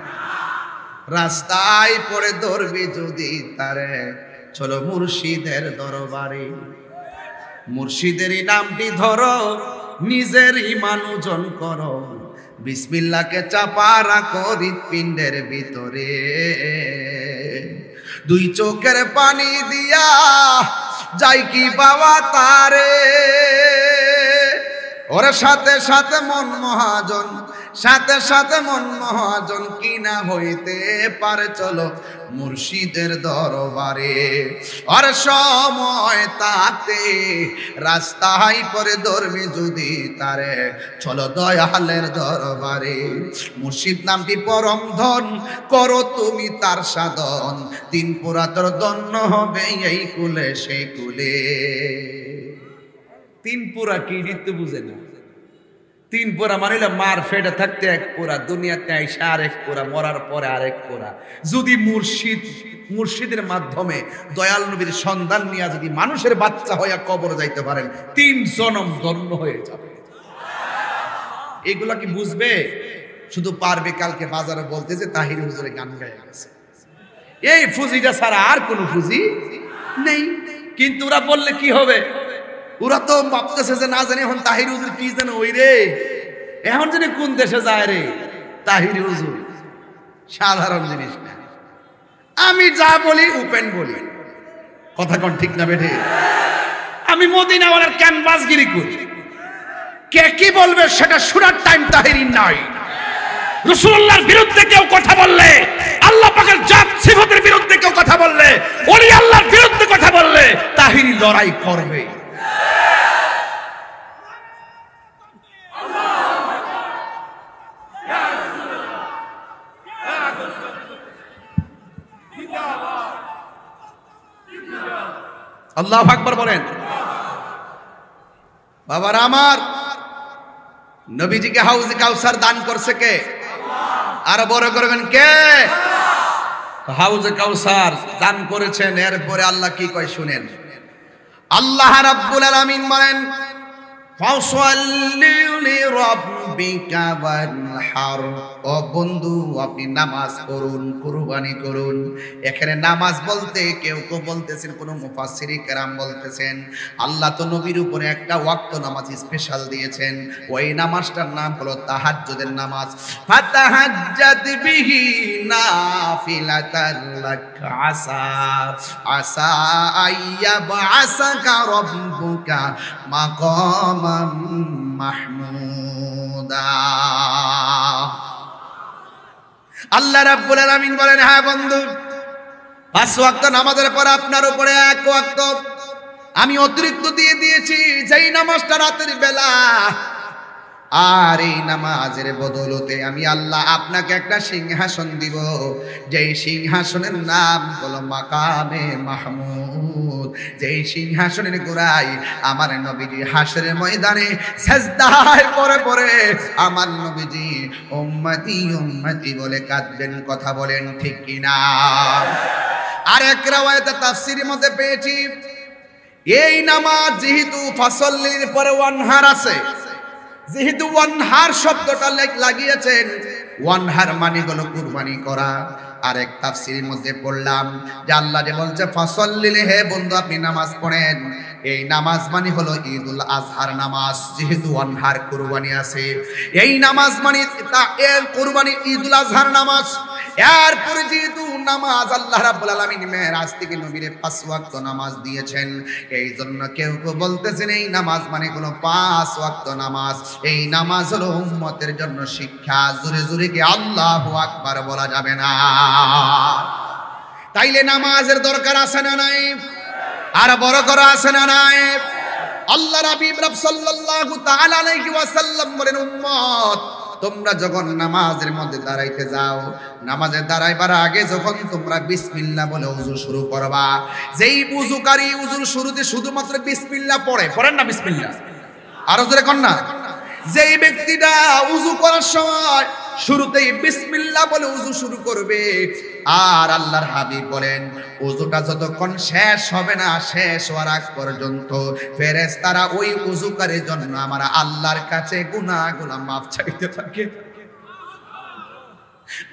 রাস্তায় পড়ে ধরবি যদি তারে, চলো মুর্শিদের দরবারে, মুর্শিদেরই নামটি ধরো, নিজের ইমান ওজন করো, বিসমিল্লাহকে চাপা রাখো হৃৎপিণ্ডের ভিতরে, দুই চোখের পানি দিয়া যাই কি বাবা তারে, ওর সাথে সাথে মন মহাজন, সাথে সাথে মন মহাজন, কিনা হইতে পারে চলো মুর্শিদের দরবারে। আর সময় তাতে রাস্তায় পরে ধর্মী যদি তারে, চলো দয়ালের দরবারে। মুর্শিদ নামটি পরম ধন, করো তুমি তার সাধন, তিন পুরাতর দন্য হবে এই কুলে সেই কুলে। তিন পুরা কি দিতে বুঝে না? তিন পুরা মানিলে মার ফেটে থাকতে এক পুরা, দুনিয়াতে আইসা আরেক পুরা, মরার পরে আরেক পুরা। যদি মুর্শিদের মাধ্যমে দয়াল নবীর সন্ধান নিয়ে যদি মানুষের বাচ্চা হইয়া কবর যাইতে পারেন, 3 জনম ধন্য হয়ে যাবে। এগুলা কি বুঝবে? শুধু পারবে কালকে বাজারে বলতে যে তাহির হুজুরে গান গায়ে আছে, এই ফুজিটা ছাড়া আর কোন ফুজি নেই। কিন্তু ওরা বললে কি হবে? ওরা তো ভাবতেছে যে না জানি এখন তাহির হুজুর কি যেন ওই রে, এখন জানি কোন দেশে যায় রে তাহির হুজুর। সাধারণ জিনিস না, আমি যা বলি ওপেন বলি, কথা কোন ঠিক না বেঠে? আমি মদিনাওয়ালার ক্যানভাসগিরি করি, কে কি বলবে সেটা শোনার টাইম তাহিরির নাই। রাসূলুল্লাহর বিরুদ্ধে কেউ কথা বললে, আল্লাহ পাকের জাত সিফাতের বিরুদ্ধে কেউ কথা বললে, ওলি আল্লাহর বিরুদ্ধে কথা বললে, তাহিরি লড়াই করবে। আল্লাহু আকবার বলেন। বাবার আমার নবীজিকে হাউজে কাউসার দান করছে কে? আর বড় করবেন কে? হাউজে কাউসার দান করেছেন। এরপরে আল্লাহ কি কয় শুনেন। আল্লাহ রাব্বুল আলামিন বলেন, ফাসাল্লি লিরাব্বিকা ওয়ানহার। ও বন্ধু, আপনি নামাজ পড়ুন, কুরবানি করুন। এখানে নামাজ বলতে কেউ কেউ বলতেছেন, কোন মুফাসসিরে কেরাম বলতেছেন আল্লাহ তো নবীর উপরে একটা ওয়াক্ত নামাজ স্পেশাল দিয়েছেন, ওই নামাজটার নাম হলো তাহাজ্জুদের নামাজ। ফাতাহাজ্জাদ বিহি নাফিলাতাল লাক আসা আসা আইয়াবআসাকা রাব্বুকা মাকামাম মাহমুদা। আল্লাহ রাব্বুল আলামিন বলেন, হ্যাঁ বন্ধু, 5 ওয়াক্ত নামাজের পর আপনার উপরে 1 ওয়াক্ত আমি অতিরিক্ত দিয়ে দিয়েছি, যেই নামাজটা রাতের বেলা। আর এই নামাজের বদৌলতে আমি আল্লাহ আপনাকে একটা সিংহাসন দিব, যেই সিংহাসনের নাম হলো মাকামে মাহমুদ। যেই সিংহাসনের গোড়ায় আমার নবীজি হাসরের ময়দানে সিজদায় পড়ে পড়ে আমার নবীজি উম্মতি উম্মতি বলে কাঁদবেন। কথা বলেন ঠিক কিনা? আর এক রাওয়ায়াতে তাফসীরের মধ্যে পেয়েছি, এই নামাজ যেহেতু ফাসল্লির পরে ওয়ানহার আছে, যেহেতু ওয়ানহার শব্দটা লাগিয়েছেন, ওয়ানহার মানে হলো কুরবানি করা। আর এক তাফসীরের মধ্যে পড়লাম যে আল্লাহ যে বলছে ফাসল্লি, হে বন্ধু আপনি নামাজ পড়েন, এই নামাজ মানে হলো ঈদুল আজহার নামাজ। যেহেতু ওয়ানহার কুরবানি আছে, এই নামাজ মানে এর কুরবানি ঈদুল আজহার নামাজ। এরপরে যেহেতু নামাজ আল্লাহ রাব্বুল আলামিন মেরাজ থেকে নবীরে 5 ওয়াক্ত নামাজ দিয়েছেন, এই জন্য কেউ কেউ বলতেছেন এই নামাজ মানে কোনো 5 ওয়াক্ত নামাজ। এই নামাজ হলো উম্মতের জন্য শিক্ষা। জোরে জোরে কি আল্লাহু আকবার বলা যাবে না? তাইলে নামাজের দরকার আছে না নাই? আর বড় করা আছে না নাই? আল্লাহ হাবিব সাল্লাল্লাহু তাআলা আলাইহি ওয়াসাল্লাম বলেন, উম্মত তোমরা যখন নামাজের মধ্যে দাঁড়াইতে যাও, নামাজে দাঁড়াইবার আগে যখন তোমরা বিসমিল্লাহ বলে ওযু শুরু করবা, যেই ওযুকারী ওযুর শুরুতে শুধুমাত্র বিসমিল্লাহ পড়েন না বিসমিল্লাহ, আর জোরে কোন না, যেই ব্যক্তিটা ওযু করার সময় শুরুতেই বিসমিল্লাহ বলে ওযু শুরু করবে, আর আল্লাহর হাবিব বলেন ওযুটা যতক্ষণ শেষ হবে না, শেষ হওয়ার আগ পর্যন্ত ফেরেশতারা ওই ওযুকারীর জন্য আমার আল্লাহর কাছে গুনাহগুলো মাফ চাইতে থাকে।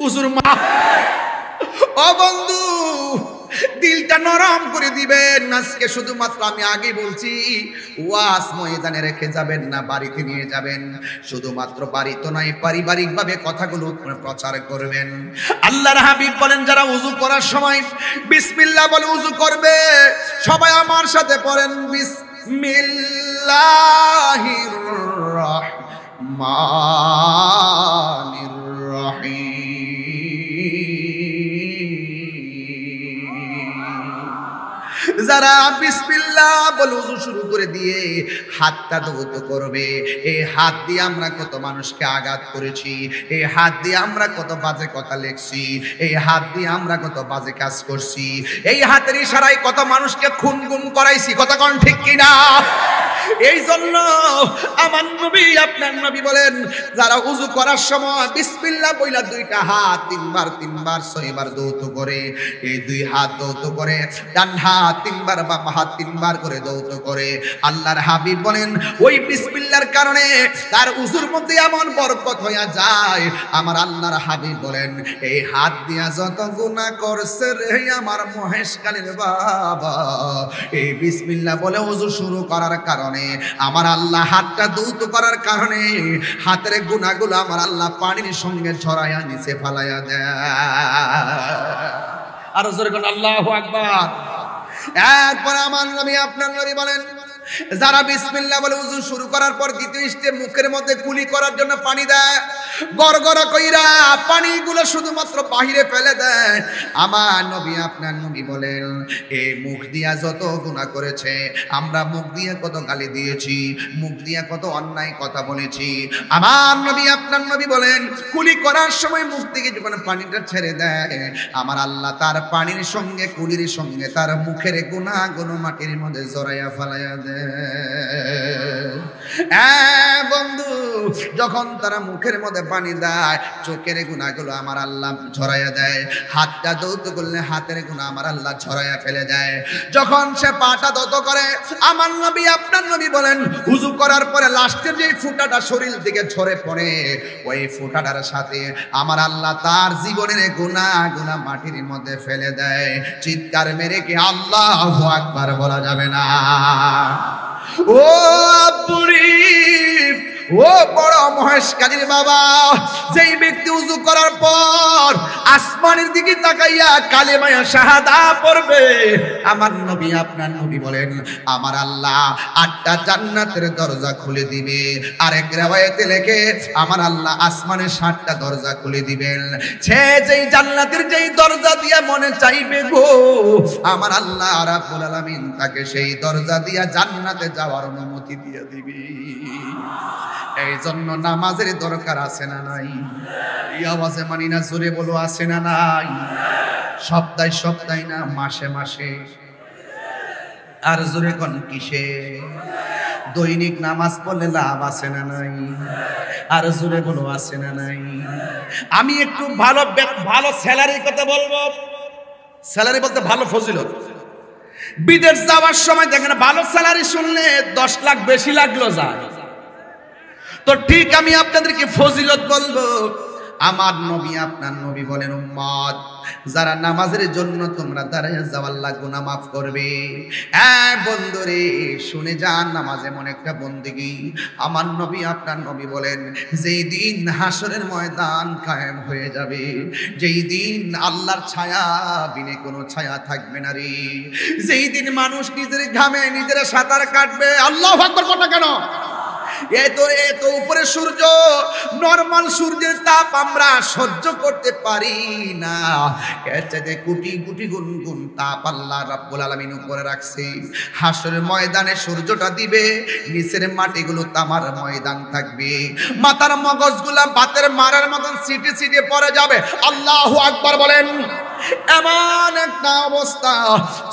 ওযুর মাফ। ও বন্ধু, দিলটা নরম করে দিবেন। আজকে শুধুমাত্র আমি আগে বলছি, ওয়াজ ময়দানে রেখে যাবেন না, বাড়িতে নিয়ে যাবেন। শুধুমাত্র বাড়িতে নয়, পারিবারিকভাবে কথাগুলো প্রচার করবেন। আল্লাহর হাবিব বলেন যারা ওযু করার সময় বিসমিল্লাহ বলে ওযু করবে, সবাই আমার সাথে পড়েন, বিসমিল্লাহির রহমানির রহিম। যারা বিসমিল্লাহ বলে ওযু শুরু করে দিয়ে হাতটা ধৌত করবে, এই হাত দিয়ে আমরা কত মানুষকে আঘাত করেছি, এই হাত দিয়ে আমরা কত বাজে কথা লিখছি, এই হাত দিয়ে আমরা কত বাজে কাজ করছি, এই হাতের ইশারায় কত মানুষকে খুন গুম করাইছি। কথা কোন ঠিক কিনা? এই জন্য আমার নবী আপনার নবী বলেন যারা ওযু করার সময় বিসমিল্লাহ বইলা দুইটা হাত তিনবার 6 বার দৌত করে, এই 2 হাত দৌত করে, ডান হাত 3 বার, বাম হাত 3 বার করে দৌত করে, আল্লাহর হাবিব বলেন ওই বিসমিল্লাহর কারণে তার ওযুর মধ্যে এমন বরকত হইয়া যায়। আমার আল্লাহর হাবিব বলেন এই হাত দিয়া যত গুনাহ করছে রে আমার মহেশকালীর বাবা, এই বিসমিল্লাহ বলে ওযু শুরু করার কারণে আমার আল্লাহ হাতটা দৌত করার কারণে হাতের গুনাহগুলো আমার আল্লাহ পানির সঙ্গে ছড়াইয়া নিচে ফালাইয়া দেয়। আর জোরে কোন আল্লাহু আকবার। এরপর আমার নবী আপনার নবী বলেন যারা বিসমিল্লাহ বলে ওযু শুরু করার পর দ্বিতীয় স্টেপ মুখের মধ্যে কুলি করার জন্য পানি দেয়, গড়গড়া কইরা পানিগুলো শুধুমাত্র বাহিরে ফেলে দেয়, আমার নবী আপনার নবী বলেন এই মুখ দিয়া যত গুনাহ করেছে, আমরা মুখ দিয়ে কত গালি দিয়েছি, মুখ দিয়ে কত অন্যায় কথা বলেছি, আমার নবী আপনার নবী বলেন কুলি করার সময় মুখ থেকে যখন পানিটা ছেড়ে দেয়, আমার আল্লাহ তার পানির সঙ্গে কুলির সঙ্গে তার মুখের গুনাহগুলো মাটির মধ্যে জড়াইয়া ফেলাইয়া দেয়। বন্ধু যখন তারা মুখের মধ্যে পানি দেয় চোখের গুনাহগুলো আমার আল্লাহ ঝরাইয়া দেয়, হাতটা দৌত করলে হাতের গুনাহ আমার আল্লাহ ঝরাইয়া ফেলে দেয়। যখন সে পাটা দত করে আমার নবী আপনার নবী বলেন উযু করার পরে লাস্টের যে ফুটাটা শরীর থেকে ঝরে পড়ে ওই ফুটাটার সাথে আমার আল্লাহ তার জীবনের গুনাহ মাটির মধ্যে ফেলে দেয়। চিৎকার মেরে কি আল্লাহু আকবার বলা যাবে না? ও বুড়ি, ও বড় মহেশ কাজীর বাবা, যেই ব্যক্তি উযু করার পর আসমানের দিকে তাকাইয়া কালেমায়ে শাহাদা পড়বে আমার নবী আপনার নবী বলেন আমার আল্লাহ 8টা জান্নাতের দরজা খুলে দিবে। আরেক riwayate লেখে আমার আল্লাহ আসমানের 7টা দরজা খুলে দিবেন। সে যেই জান্নাতের যেই দরজা দিয়ে মনে চাইবে গো আমার আল্লাহ রাব্বুল আলামিন তাকে সেই দরজা দিয়া জান্নাতে যাওয়ার অনুমতি দিয়ে দিবে। এই জন্য নামাজের দরকার আছে না নাই? এই আওয়াজে মানি না, জোরে বলো আছে না নাই? সপ্তাহে সপ্তাহে না, মাসে মাসে, আর জোরে কোন কিসে? দৈনিক নামাজ পড়লে লাভ আছে না নাই? আর জোরে বলো আছে না নাই? আমি একটু ভালো স্যালারির কথা বলবো। স্যালারি বলতে ভালো ফজিলত। বিদেশ যাওয়ার সময় দেখেন ভালো স্যালারি শুনলে 10 লাখ বেশি লাগলো যায়। তো ঠিক আমি আপনাদেরকে ফজিলত বলবো। আমার নবী আপনার নবী বলেন উম্মত যারা নামাজের জন্য তোমরা দাঁড়িয়ে যাও আল্লাহ গুনাহ মাফ করবে। হ্যাঁ বন্ধুরে শুনে যান, নামাজ এমন একটা বন্দেগী। আমার নবী আপনার নবী বলেন যেই দিন হাসরের ময়দান কায়েম হয়ে যাবে, যেই দিন আল্লাহর ছায়া বিনে কোনো ছায়া থাকবে না রে, যেই দিন মানুষ নিজের ঘামে নিজের সাঁতার কাটবে। আল্লাহু আকবার কথা কেন? এত উপরে সূর্য, নরমাল সূর্যের তাপ আমরা সহ্য করতে পারি না। এর চাইতে কোটি কোটি গুণ তাপ আল্লাহ রাব্বুল আলামিন উপরে রাখছে। হাসরের ময়দানে সূর্যটা দিবে, নিচের মাটিগুলো তামার ময়দান থাকবে, মাথার মগজগুলা বাতের মারার মতন সিটে সিটে পড়ে যাবে। আল্লাহু আকবার বলেন। এমন একটা অবস্থা,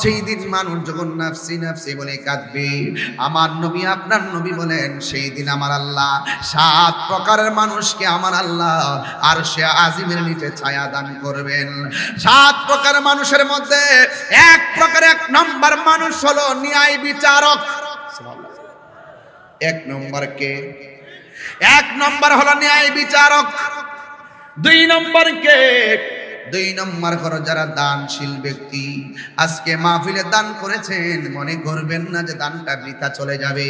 সেই দিন মানুষ যখন নাফসি নাফসি বলে কাঁদবে, আমার নবী আপনার নবী বলেন সেই দিন আমার আল্লাহ 7 প্রকারের মানুষকে আমার আল্লাহ আরশে আজিমের নিচে ছায়া দান করবেন। 7 প্রকারের মানুষের মধ্যে এক নম্বর মানুষ হলো ন্যায় বিচারক। 1 নম্বর কে? 1 নম্বর হলো ন্যায় বিচারক। 2 নম্বর কে? 2 নম্বর হলো যারা দানশীল ব্যক্তি। আজকে মাহফিলে দান করেছেন, মনে করবেন না যে দানটা বৃথা চলে যাবে।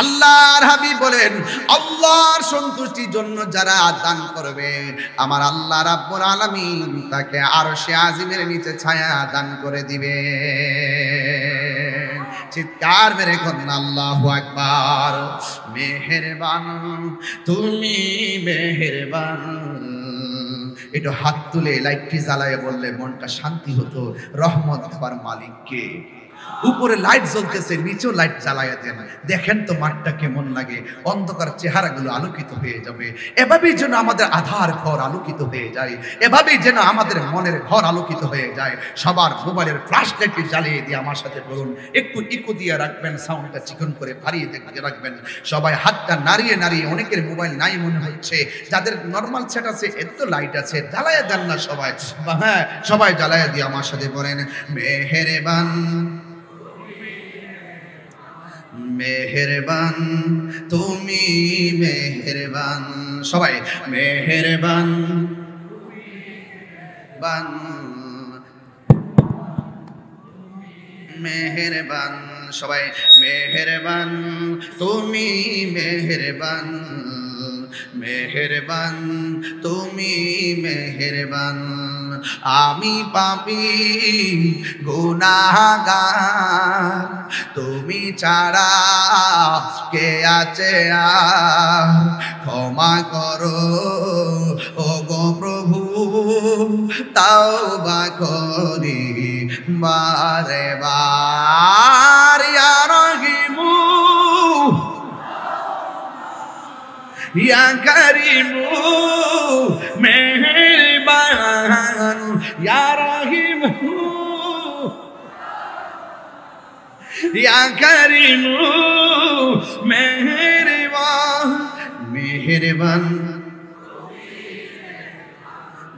আল্লাহর হাবিব বলেন আল্লাহর সন্তুষ্টির জন্য যারা দান করবে আমার আল্লাহ রাব্বুল আলামিন তাকে আরশে আজিমের নিচে ছায়া দান করে দিবে। চিৎকার মেরে কোন আল্লাহু আকবার। মেহেরবান তুমি মেহেরবান। একটু হাত তুলে লাইটটি জ্বালায় বললে মনটা শান্তি হতো। রহমত দেওয়ার মালিক কে? উপরে লাইট জ্বলতেছে, নিচেও লাইট জ্বালায়া দেন, দেখেন তো মাঠটা কেমন লাগে। অন্ধকার চেহারাগুলো আলোকিত হয়ে যাবে। এভাবেই যেন আমাদের আধার ঘর আলোকিত হয়ে যায়, এভাবেই যেন আমাদের মনের ঘর আলোকিত হয়ে যায়। সবার মোবাইলের ফ্ল্যাশ লাইটটি জ্বালিয়ে দিয়ে আমার সাথে বলুন, একটু ইকো দিয়ে রাখবেন, সাউন্ডটা চিকন করে বাড়িয়ে রাখবেন। সবাই হাতটা নাড়িয়ে নাড়িয়ে, অনেকের মোবাইল নাই মনে হচ্ছে, যাদের নর্মাল সেট আছে এত লাইট আছে, জ্বালায়া দেন না সবাই। হ্যাঁ সবাই জ্বালায়া দিয়ে আমার সাথে বলেন মেহেরবান মেহেরবান তুমি মেহেরবান। সবাই মেহেরবান বান মেহেরবান। সবাই মেহেরবান তুমি মেহেরবান, মেহেরবান তুমি মেহেরবান। আমি পাপী গুনাহগার, তুমি ছাড়া কে আছে আর? ক্ষমা করো ও গো প্রভু, তাওবা করি বারে বার। ইয়া রহিমু ইয়া করিমু মেহেরবান, ইয়া রহিমু ইয়া করিমু মেহেরবান। মেহেরবান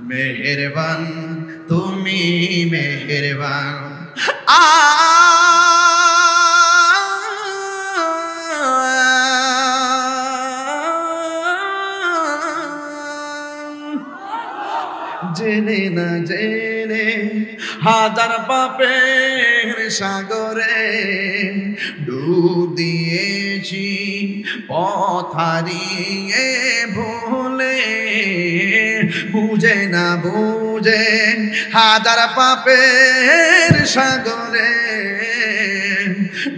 মেহেরবান তুমি মেহেরবান জেনে না জেনে হাজার পাপের সাগরে ডুব দিয়েছি পথ হারিয়ে ভুলে বুঝে না বুঝে হাজার পাপের সাগরে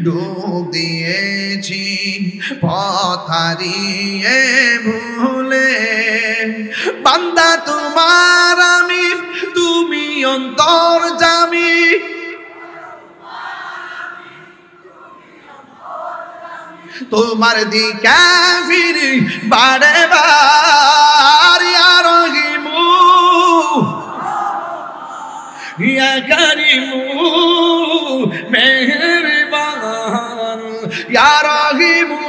ডুব দিয়েছি পথ হারিয়ে ভুলে বান্দা তোমার আমি তুমি অন্তর্যামী তোমার দিকে ফিরি বারে বার ইয়া রহিমু ইয়া কারিমু মেহেরবান ইয়া রহিমু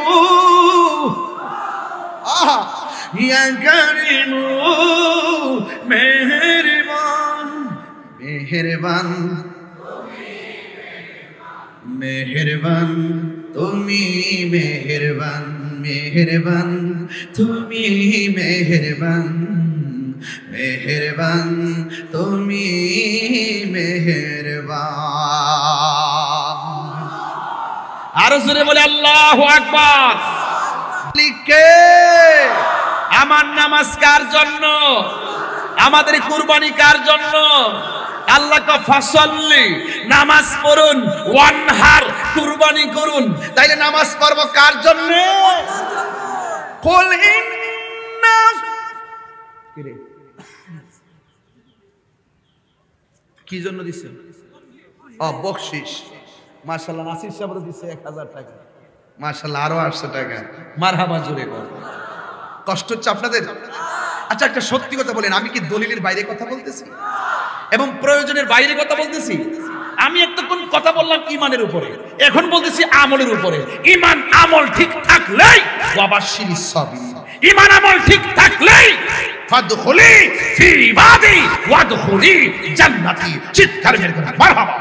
ইয়া কারিমু মেহেরবান মেহেরবান মেহেরবান তুমি মেহেরবান মেহেরবান তুমি মেহেরবান মেহেরবান তুমি মেহেরবান আরো জোরে বলে আল্লাহু আকবার লিখে আমার নামাজ কার জন্য আমাদের কুরবানি কার জন্য আল্লাহ কা ফাসাল্লি নামাজ পড়ুন ওয়ানহার কুরবানি করুন তাইলে নামাজ পড়ব কার জন্য কুল ইন্না কি জন্য দিছে বকশিশ মাশাআল্লাহ নাসির সাহেব দিছে 1000 টাকা মাশাআল্লাহ আরো 800 টাকা মারহাবা জোরে কর কষ্ট হচ্ছে আপনাদের আচ্ছা একটা সত্যি কথা বলেন আমি কি দলিলের বাইরে কথা বলতেছি এবং প্রয়োজনের বাইরে কথা বলতেছি আমি এতক্ষণ কথা বললাম ইমানের উপরে এখন বলতেছি আমলের উপরে ঈমান আমল ঠিক থাকলেই ওয়াবাশশিরিস সাবিরিন ঈমান আমল ঠিক থাকলেই ফাদখুলি ফি ইবাদি ওয়াদখুলি জান্নাতি চিৎকার মেরে করে মারহাবা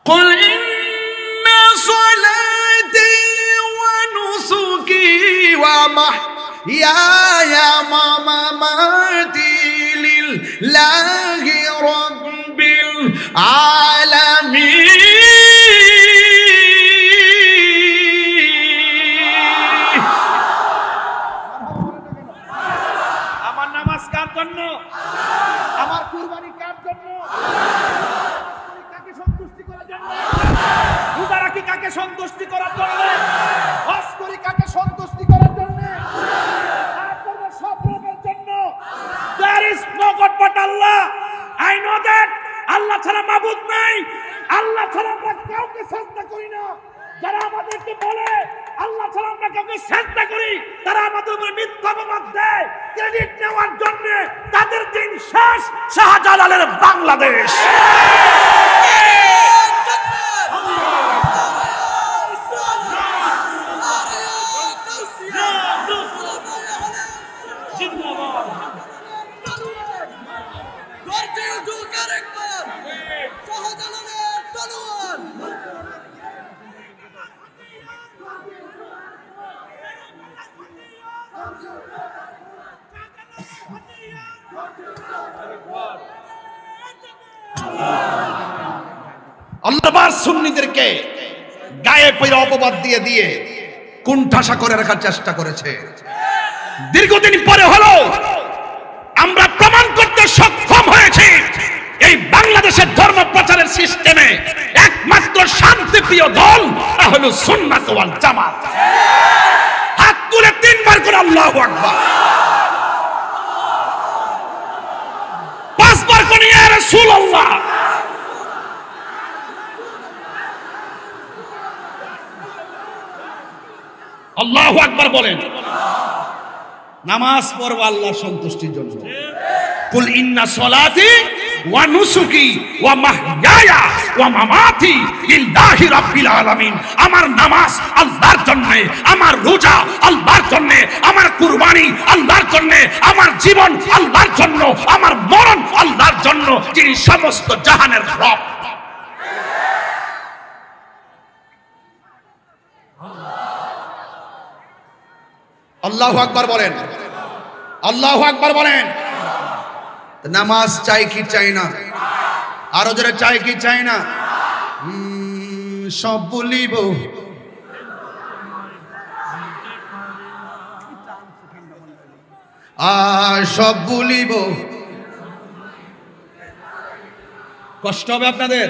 কুল ইন্না সলাতি ওয়া নুসুকি ওয়া মাহইয়ায়া ওয়া মামাতি লিল্লাহি রাব্বিল আলামিন আমার নামাজ কার জন্য আমার কুরবানি কার জন্য কাকে সন্তুষ্টি করার জন্য রোজা রাখি কাকে সন্তুষ্টি করার জন্য হজ করি কাকে সন্তুষ্টি করার জন্য আপনাদের সব রবের জন্য there is no god but Allah I know that আল্লাহ ছাড়া মাবুদ নাই আল্লাহ ছাড়া আমরা কাউকে সাজদা করি না যারা আমাদেরকে বলে আল্লাহ ছাড়া আমরা কাউকে সাজদা করি তারা আমাদের উপরে মিথ্যা অপবাদ দেয় ক্রেডিট নেওয়ার জন্য তাদের দিন শেষ শাহজালালের বাংলাদেশ আল্লাহর সুন্নিদেরকে গায়ে পয়রা অপবাদ দিয়ে দিয়ে কুণ্ঠাসা করে রাখার চেষ্টা করেছে দীর্ঘদিন পরে হলো আমরা প্রমাণ করতে সক্ষম হয়েছি এই বাংলাদেশের ধর্ম প্রচারের সিস্টেমে একমাত্র শান্তিপ্রিয় দল তা হলো সুন্নাত ওয়াল জামাত হাত তুলে তিনবার করে আল্লাহু আকবার পাঁচবার করে ইয়া রাসূলুল্লাহ আল্লাহু আকবার বলেন নামাজ পড়ব আল্লাহর সন্তুষ্টির জন্য কুল ইন্না সলাতি ওয়া নুসুকি ওয়া মাহইয়ায়া ওয়া মামাতি লিল্লাহি রাব্বিল আলামিন। আমার নামাজ আল্লাহর জন্য, আমার রোজা আল্লাহর জন্য, আমার কুরবানি আল্লাহর জন্য, আমার জীবন আল্লাহর জন্য, আমার মরণ আল্লাহর জন্য, যিনি সমস্ত জাহানের রব। আল্লাহু আকবার বলেন, আল্লাহু আকবার বলেন। নামাজ চাই কি চাই না? আরো জোরে চাই কি চাই না? সব বলিব, সব বলিব। কষ্ট হবে আপনাদের।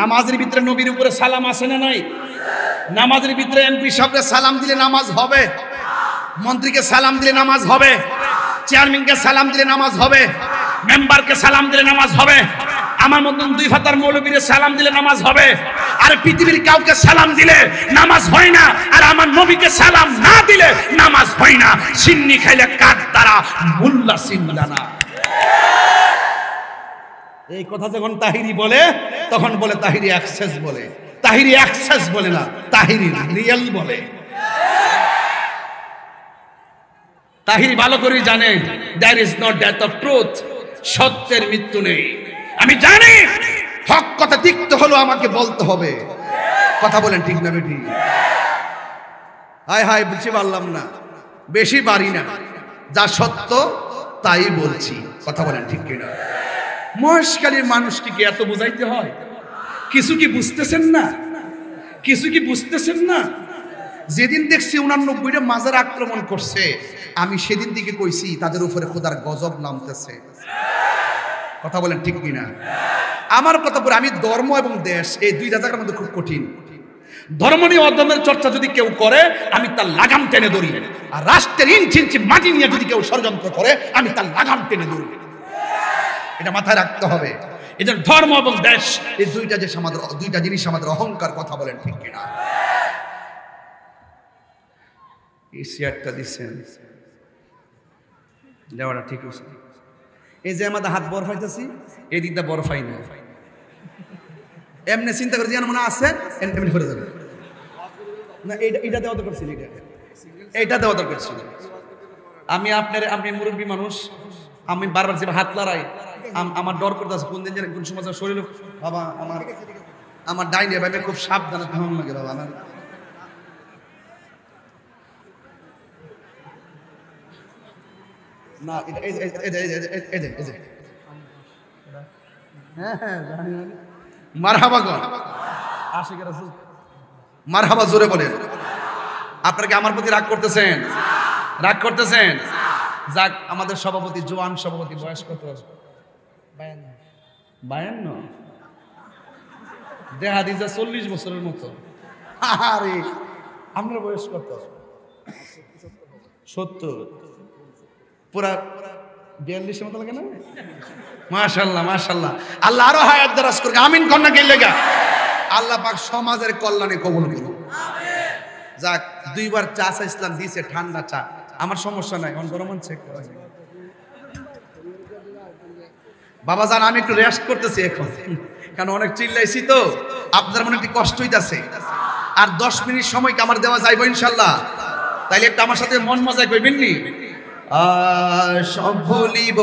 নামাজের ভিতরে নবীর উপরে সালাম আসে না নাই? নামাজের ভিতরে এমপি সাহেবকে সালাম দিলে নামাজ হবে, মন্ত্রীকে সালাম দিলে নামাজ হবে, চেয়ারম্যানকে সালাম দিলে নামাজ হবে, মেম্বারকে সালাম দিলে নামাজ হবে, আমার মতন দুই ফাতার মৌলবীরে সালাম দিলে নামাজ হবে। আর পৃথিবীর কাউকে সালাম দিলে নামাজ হয় না, আর আমার নবীকে সালাম না দিলে নামাজ হয় না। সিন্নি খাইলে কাঠ দ্বারা, মুল্লা সিন্না না। এই কথা যখন তাহিরি বলে তখন বলে তাহিরি অ্যাক্সেস বলে, তাহিরি অ্যাক্সেস বলে না, তাহিরি রিয়েল বলে। তাহিরি ভালো করে জানে there is not death of truth, সত্যের মৃত্যু নেই। আমি জানি হক কথা তিক্ত হলো আমাকে বলতে হবে। কথা বলেন ঠিক না বেটি? হায় হায় বুঝতে পারলাম না, বেশি পারি না, যা সত্য তাই বলছি। কথা বলেন ঠিক কিনা? মহেশখালীর মানুষকে কি এত বুঝাইতে হয়? কিছু কি বুঝতেছেন না? কিছু কি বুঝতেছেন না? যেদিন দেখছি 89টা মাজার আক্রমণ করছে, আমি সেদিন দিকে কইছি তাদের উপরে খোদার গজব নামতেছে। কথা বলেন ঠিক কিনা? আমার কথা বলে, আমি ধর্ম এবং দেশ এই দুইটা জায়গার মধ্যে খুব কঠিন। ধর্ম নিয়ে অধর্মের চর্চা যদি কেউ করে, আমি তার লাগাম টেনে ধরি। আর রাষ্ট্রের ইঞ্চি ইঞ্চি মাটি নিয়ে যদি কেউ ষড়যন্ত্র করে, আমি তার লাগাম টেনে ধরি। এটা মাথায় রাখতে হবে। এই যে ধর্ম এবং দেশ, এই দুইটা জিনিস আমাদের অহংকার। কথা বলেন ঠিক কিনা? এই চেয়ারটা দিচ্ছেন, দেওয়াটা ঠিক আছে। এই যে আমাদের হাত বরফ ফাইতেছি, এই দিকটা বরফ ফাই না, এমনি চিন্তা করে যেন মনে আছে এমনি করে যাবে না। এইটা দেওয়া দরকার ছিল, এইটা দেওয়া দরকার ছিল। আপনি মুরব্বী মানুষ, আমি বারবার যে হাত লড়াই, আমার ডর করতে আছে কোন দিন যেন কোন সময় শরীর। বাবা আমার ডাইনে ভাই, খুব সাবধানে থাকুন লাগে বাবা। আমার না, মারহাবা গণ, মারহাবা জোরে বলেন। আপনারা কি আমার প্রতি রাগ করতেছেন? রাগ করতেছেন? যাক, আমাদের সভাপতি, জোয়ান সভাপতি, বয়স কত? 52। দেখা দিয়েছে 40 বছরের মতো। আরে আপনার বয়স কত? 70। পুরা 42-এর মতো লাগে না? মাশাআল্লাহ মাশাআল্লাহ। আল্লাহ আরো হায়াত দারাজ করুক। আমিন কন্যা কে লেগা? আল্লাহ পাক সমাজের কল্যাণে কবুল করুন। যাক, 2বার চা চাইছিলাম, দিছে ঠান্ডা চা। আমার সমস্যা নাই, অন গরম হচ্ছে। বাবা জান, আমি একটু রেস্ট করতেছি এখন, কারণ অনেক চিল্লাইছি তো, আপনার মনে একটু কষ্ট হইতাছে। আর 10 মিনিট সময় কি আমার দেওয়া যাইব ইনশাআল্লাহ? তাইলে একটু আমার সাথে মন মজা করবেন নি? সব ভুলিব,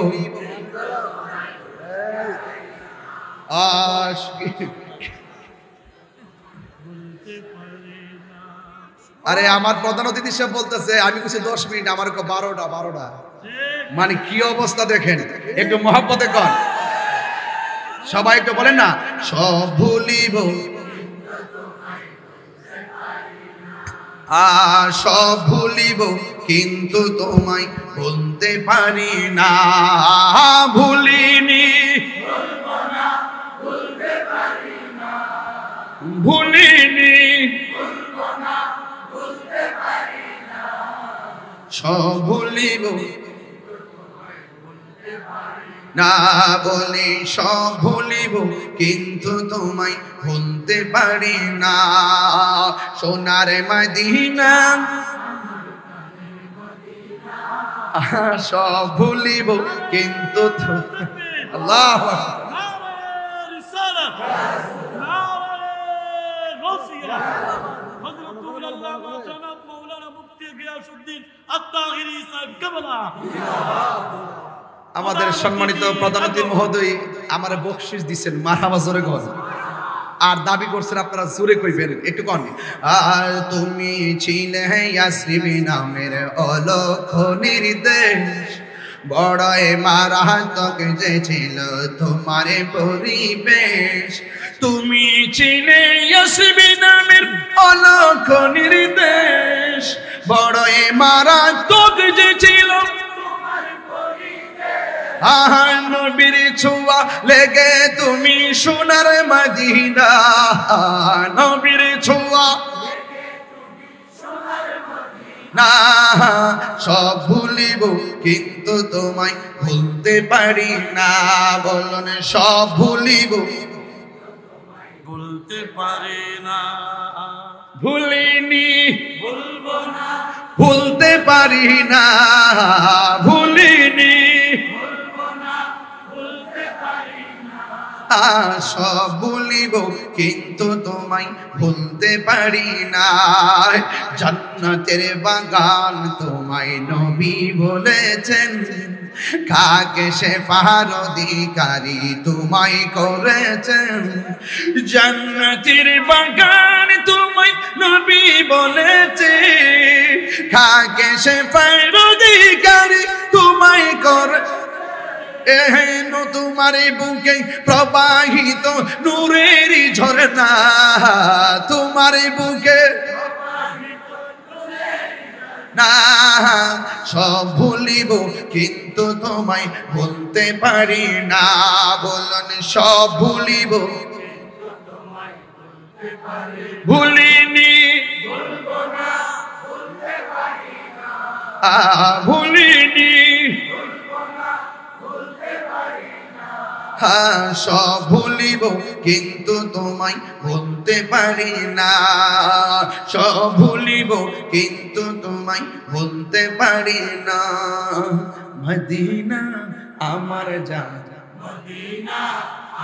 আরে আমার প্রধান অতিথি সব বলতেছে, আমি কিছু 10 মিনিট, আমার 12টা। মানে কি অবস্থা দেখেন, একটু মহব্বতে কর। সবাই একটু বলেন না, সব ভুলিব, সব ভুলিব, কিন্তু তোমায় ভুলতে পারি না। ভুলিনি, ভুলিনি, সব ভুলিব না বলি, সব ভুলিব, কিন্তু তোমায় ভুলতে পারি না। সোনার মদিনা, সব ভুলিব, কিন্তু আল্লাহু আকবার। আমাদের সম্মানিত প্রধান অতিথি মহোদয় আমার বকশিস দিচ্ছেন, মারহাবা জোরে কর। আর দাবি করছেন আপনারা জোরে কইবেন, একটু কন। আর তুমি ছিলে ইয়াসরিব নামের অলক্ষ নির্দেশ, বড়ই মারাত্মক যে ছিল তোমার পরিবেশ। তুমি ছিলে ইয়াসরিব নামের অলক্ষ নির্দেশ, বড়ই মারাত্মক যে ছিল নবীর ছোঁয়া লেগে তুমি সোনার মদিনা, নবীর ছোঁয়া না সব ভুলিব কিন্তু তোমায় ভুলতে পারি না। বলুন সব ভুলিব বলতে পারে না, ভুলিনি বলবো না, ভুলতে পারি না, ভুলিনি সব ভুলিব কিন্তু তোমায় ভুলতে পারি না। জান্নাতের বাগান তোমায় নবী বলেছেন, কাকে সে পাহাড় অধিকারী তোমায় করেছেন। জান্নাতের বাগান তোমায় নবী বলেছে, কাকে সে পাহাড় অধিকারী তোমায় করে। এহেন তোমার বুকে প্রবাহিত নূরের ঝরনা, তোমার বুকে না সব ভুলিব কিন্তু তোমায় ভুলতে পারি না। বলুন সব ভুলিব ভুলিনি ভুলিনি সব ভুলিব কিন্তু তোমায় ভুলতে পারি না। সব ভুলিব কিন্তু তোমায় ভুলতে পারি না। মদিনা আমার জান, মদিনা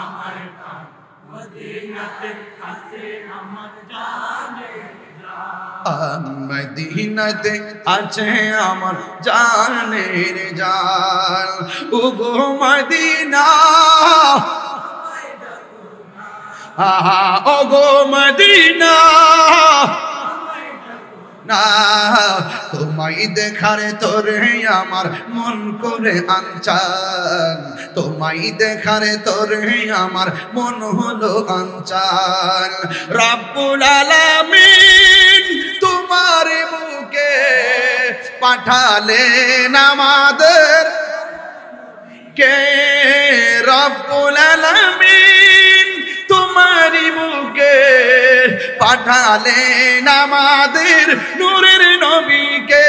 আমার প্রাণ, মদিনাতে আছে আমার জানে জান, মদিনাতে আছে আমার জানের জান। ওগো মদিনা, ওগো মদিনা, না তোমায় দেখার তোরে আমার মন করে আনচান, তোমায় দেখার তোরে আমার মন হলো আনচান। রব্বুল আলামিন তোমার বুকে পাঠালেন আমাদের কে, রব্বুল আলামিন তোমার বুকে পাঠালেন আমাদের নূরের নবীকে।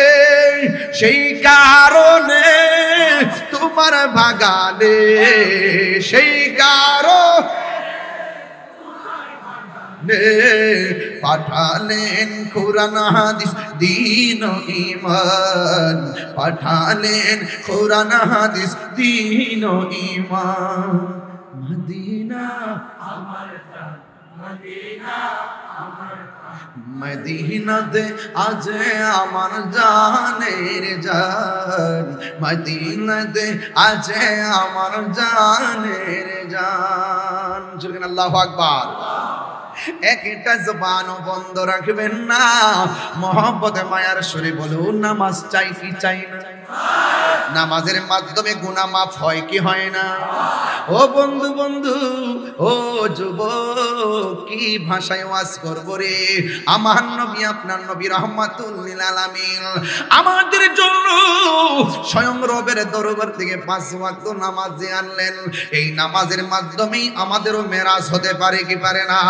সেই কারণে তোমার বাগানে, সেই কারণে পাঠালেন কোরআন হাদিস দ্বীন ও ঈমান, পাঠালেন কোরআন হাদিস দ্বীন ও ঈমান। মদিনা আমার জান, মদিনা আমার প্রাণ, মদিনাতে আছে আমার জানের জান, মদিনাতে আছে আমার জানের জান। জোরে আল্লাহু আকবার। একটা জবানও বন্ধ রাখবেন না। মহব্বতে মায়ার সুরে বলুন নামাজ চাই কি চাই না? নামাজের মাধ্যমে গুনাহ মাফ হয় কি হয় না? ও বন্ধু বন্ধু, ও যুবক, কি ভাষায় ওয়াজ করব রে? আমার নবী আপনার নবী রাহমাতুল লিল আলামিন আমাদের জন্য স্বয়ং রবের দরবার থেকে 5 ওয়াক্ত নামাজ যে আনলেন। এই নামাজের মাধ্যমেই আমাদেরও মেরাজ হতে পারে কি পারে না?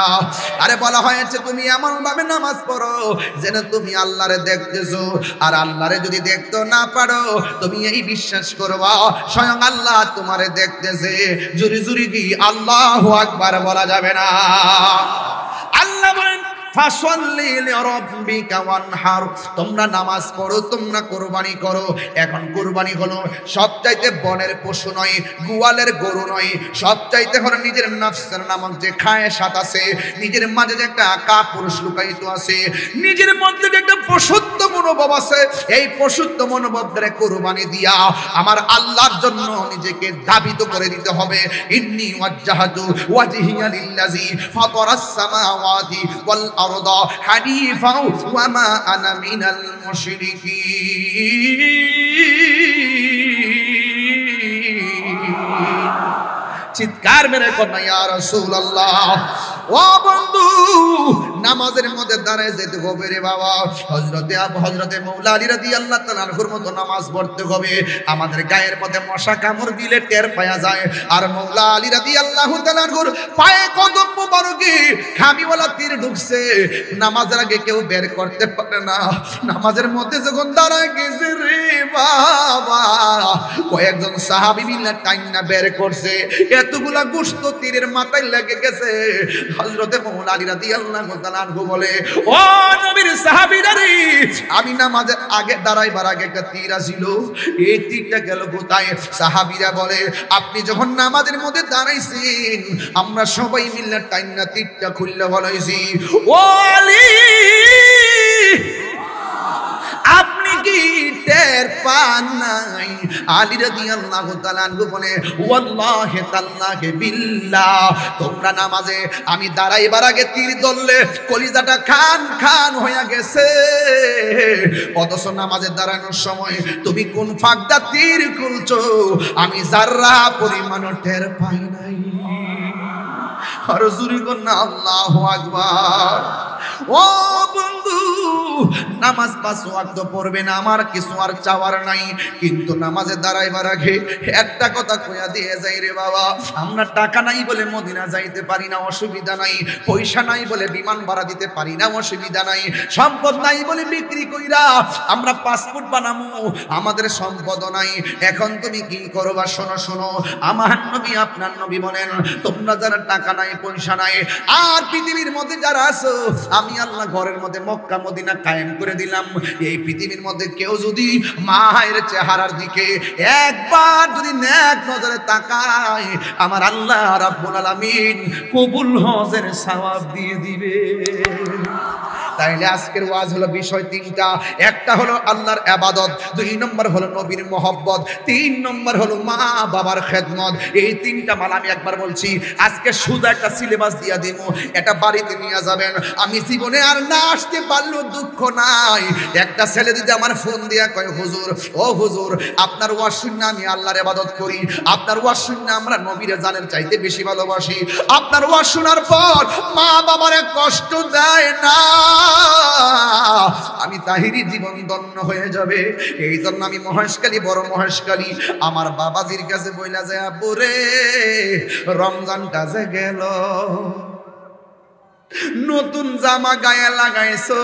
আরে বলা হয়েছে তুমি এমন ভাবে নামাজ পড়ো যেন তুমি আল্লাহরে দেখতেছো, আর আল্লাহরে যদি দেখতে না পারো তুমি এই বিশ্বাস করবা স্বয়ং আল্লাহ তোমারে দেখতেছে। জুরি জুরি কি আল্লাহু আকবার বলা যাবে না? আল্লাহ বলেন ফাসাল্লি লিরাব্বিকা ওয়ানহার, তোমরা নামাজ পড়ো, তোমরা কুরবানি করো। এখন কুরবানি হলো সবচাইতে বনের পশু নয়, গোয়ালের গরু নয়, সবচাইতে হলো নিজের নফসের নামক যে খায়সাত আছে, নিজের মাঝে যে একটা কাপুরুষ লুকায়িত আছে, নিজের মধ্যে যে একটা পশুত্ব মনোভাব আছে, এই পশুত্ব মনোভাব ধরে কুরবানি দিয়া আমার আল্লাহর জন্য নিজেকে দাবিত করে দিতে হবে। ইন্নী ওয়াজ্জাহাতু ওয়াজহিয়া লিল্লাযী ফাতারাস সামাওয়াতি ওয়াল আরদা হানিফা ওয়া মা আনা মিনাল মুশরিকিন। চিৎকার মেরে কন্যা ইয়া রাসূলুল্লাহ। ও বন্ধু, নামাজের মধ্যে দাঁড়ায় যেতে হবে রে বাবা। হযরতে মৌলা আলী রাদিয়াল্লাহু তাআলা আনহুর মতো নামাজ পড়তে হবে। আমাদের গায়ের মধ্যে মশা কামড় দিলে টের পাওয়া যায়, আর মৌলা আলী রাদিয়াল্লাহু তাআলা আনহুর পায়ে কদম মোবারকে খামিওয়ালা তীর ঢুকছে, নামাজের আগে কেউ বের করতে পারে না। নামাজের মধ্যে যখন দাঁড়ায় গেছে রে বাবা, কয়েকজন সাহাবী মিলে টাইনা বের করছে, এতগুলা গোশত তীরের মাথায় লেগে গেছে। হযরতে মৌলা আলী রাদিয়াল্লাহু তাআলা আনহু বলে, ও নবীর সাহাবীরা রে, আমি নামাজের আগে দাঁড়াইবার আগে একটা তীর আসিল, এই তীরটা গেল কোথায়? সাহাবীরা বলে, আপনি যখন নামাজের মধ্যে দাঁড়াইছেন, আমরা সবাই মিলে টাইনা তীরটা খুললে বলাইছি। ও আলী, আপনি কি টের পান নাই? আলী রাদিয়াল্লাহু তাআলা আনহু বলে, ওয়াল্লাহি তাআলাকে বিল্লাহ, তোমরা নামাজে আমি দাঁড়াইবার আগে তীর ধরলে কলিজাটা খান খান হয়ে গেছে, অথচ নামাজে দাঁড়ানোর সময় তুমি কোন ফাঁকটা তীর খুলছো আমি যারা পরিমাণ টের পাই নাই। আর জুরি কন্যা আল্লাহু আকবার। ও বন্ধু, নামাজ 5 ওয়াক্ত পড়বে না, আমার কিছু আর চাওয়ার নাই, কিন্তু নামাজে দাঁড়াইবার আগে একটা কথা কইয়া দিয়ে যাই রে বাবা, আমরা টাকা নাই বলে মদিনা যাইতে পারি না, অসুবিধা নাই, পয়সা নাই বলে বিমান ভাড়া দিতে পারি না, অসুবিধা নাই, সম্পদ নাই বলে বিক্রি কইরা আমরা পাসপোর্ট বানামু, আমাদের সম্পদ নাই। এখন তুমি কি করবা? শোনো শোনো, আমার নবী আপনার নবী বলেন, তোমরা যারা টাকা নাই পয়সা নাই আর পৃথিবীর মধ্যে যারা আছো, আমি আল্লাহ ঘরের মধ্যে মক্কা মদিনা কায়েম করে দিলাম। এই পৃথিবীর মধ্যে কেউ যদি মায়ের চেহারার দিকে একবার যদি নেক নজরে তাকায়, আমার আল্লাহ রাব্বুল আলামিন কবুল হজের সওয়াব দিয়ে দিবে। তাইলে আজকের ওয়াজ হলো বিষয় তিনটা। একটা হলো আল্লাহর ইবাদত, 2 নম্বর হলো নবীর মহব্বত, 3 নম্বর হলো মা বাবার খেদমত। এই তিনটা মাল আমি একবার বলছি, আজকে শুধু একটা সিলেবাস দিয়া দেব, এটা বাড়িতে নিয়ে যাবেন। আমি জীবনে আর না আসতে পারলেও দুঃখ নাই। একটা ছেলে যদি আমার ফোন দিয়া কয়, হুজুর ও হুজুর, আপনার ওয়াজ শুনে আমি আল্লাহর ইবাদত করি, আপনার ওয়াজ শুনে আমরা নবীর জানের চাইতে বেশি ভালোবাসি, আপনার ওয়াজ শোনার পর মা বাবারে কষ্ট দেয় না, আমি তাহিরি জীবন ধন্য হয়ে যাবে। এই জন্য আমি মহেশখালী, বড় মহেশখালী আমার বাবাজির কাছে বইলা যায়, আব্বু রে, রমজানটা যে গেল, নতুন জামা গায়ে লাগাইছো,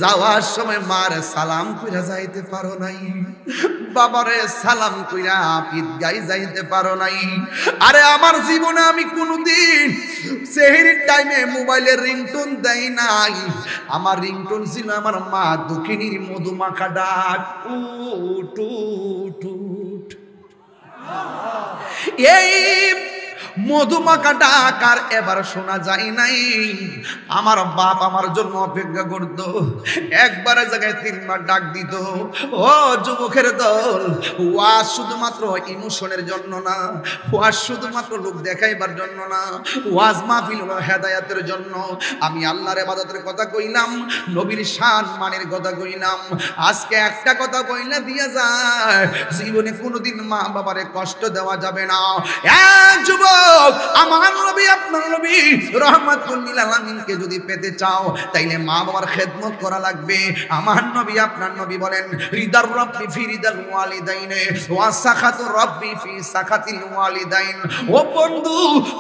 যাওয়ার সময় মার সালাম কইরা যাইতে পারো নাই, বাবারে সালাম কইরা ঈদগায় যাইতে পারো নাই। আরে আমার জীবনে আমি কোনোদিন সেহরির টাইমে মোবাইলের রিংটোন দেই নাই। আমার রিংটোন ছিল আমার মা দক্ষিণীর মধুমাখা ডাক, উঠ উঠ উঠ। এই মধুমাখা ডাক আর এবার শোনা যায় নাই। আমার বাপ আমার জন্য অপেক্ষা করত, একবারে জায়গায় 3 বার ডাক দিত। ও যুবকের দল, ওয়াজ শুধুমাত্র ইমোশনের জন্য না, ওয়াজ শুধুমাত্র লোক দেখাইবার জন্য না, ওয়াজ মাহফিল হলো হেদায়েতের জন্য। আমি আল্লাহর ইবাদতের কথা কইলাম, নবীর শান মানের কথা কইলাম। আজকে একটা কথা কইলা দিয়া যায়, জীবনে কোনোদিন মা বাবারে কষ্ট দেওয়া যাবে না। এক যুবক, আমার নবী আপনার নবী রাহমাতুল লিল আলামিনকে যদি পেতে চাও, তাইলে মা বাবার খেদমত করা লাগবে। আমার নবী আপনার নবী বলেন, রিদার রাব্বি ফি রিদাল ওয়ালিদাইন ওয়া সাখাতুর রাব্বি ফি সাখাতিল ওয়ালিদাইন। ও বন্ধু,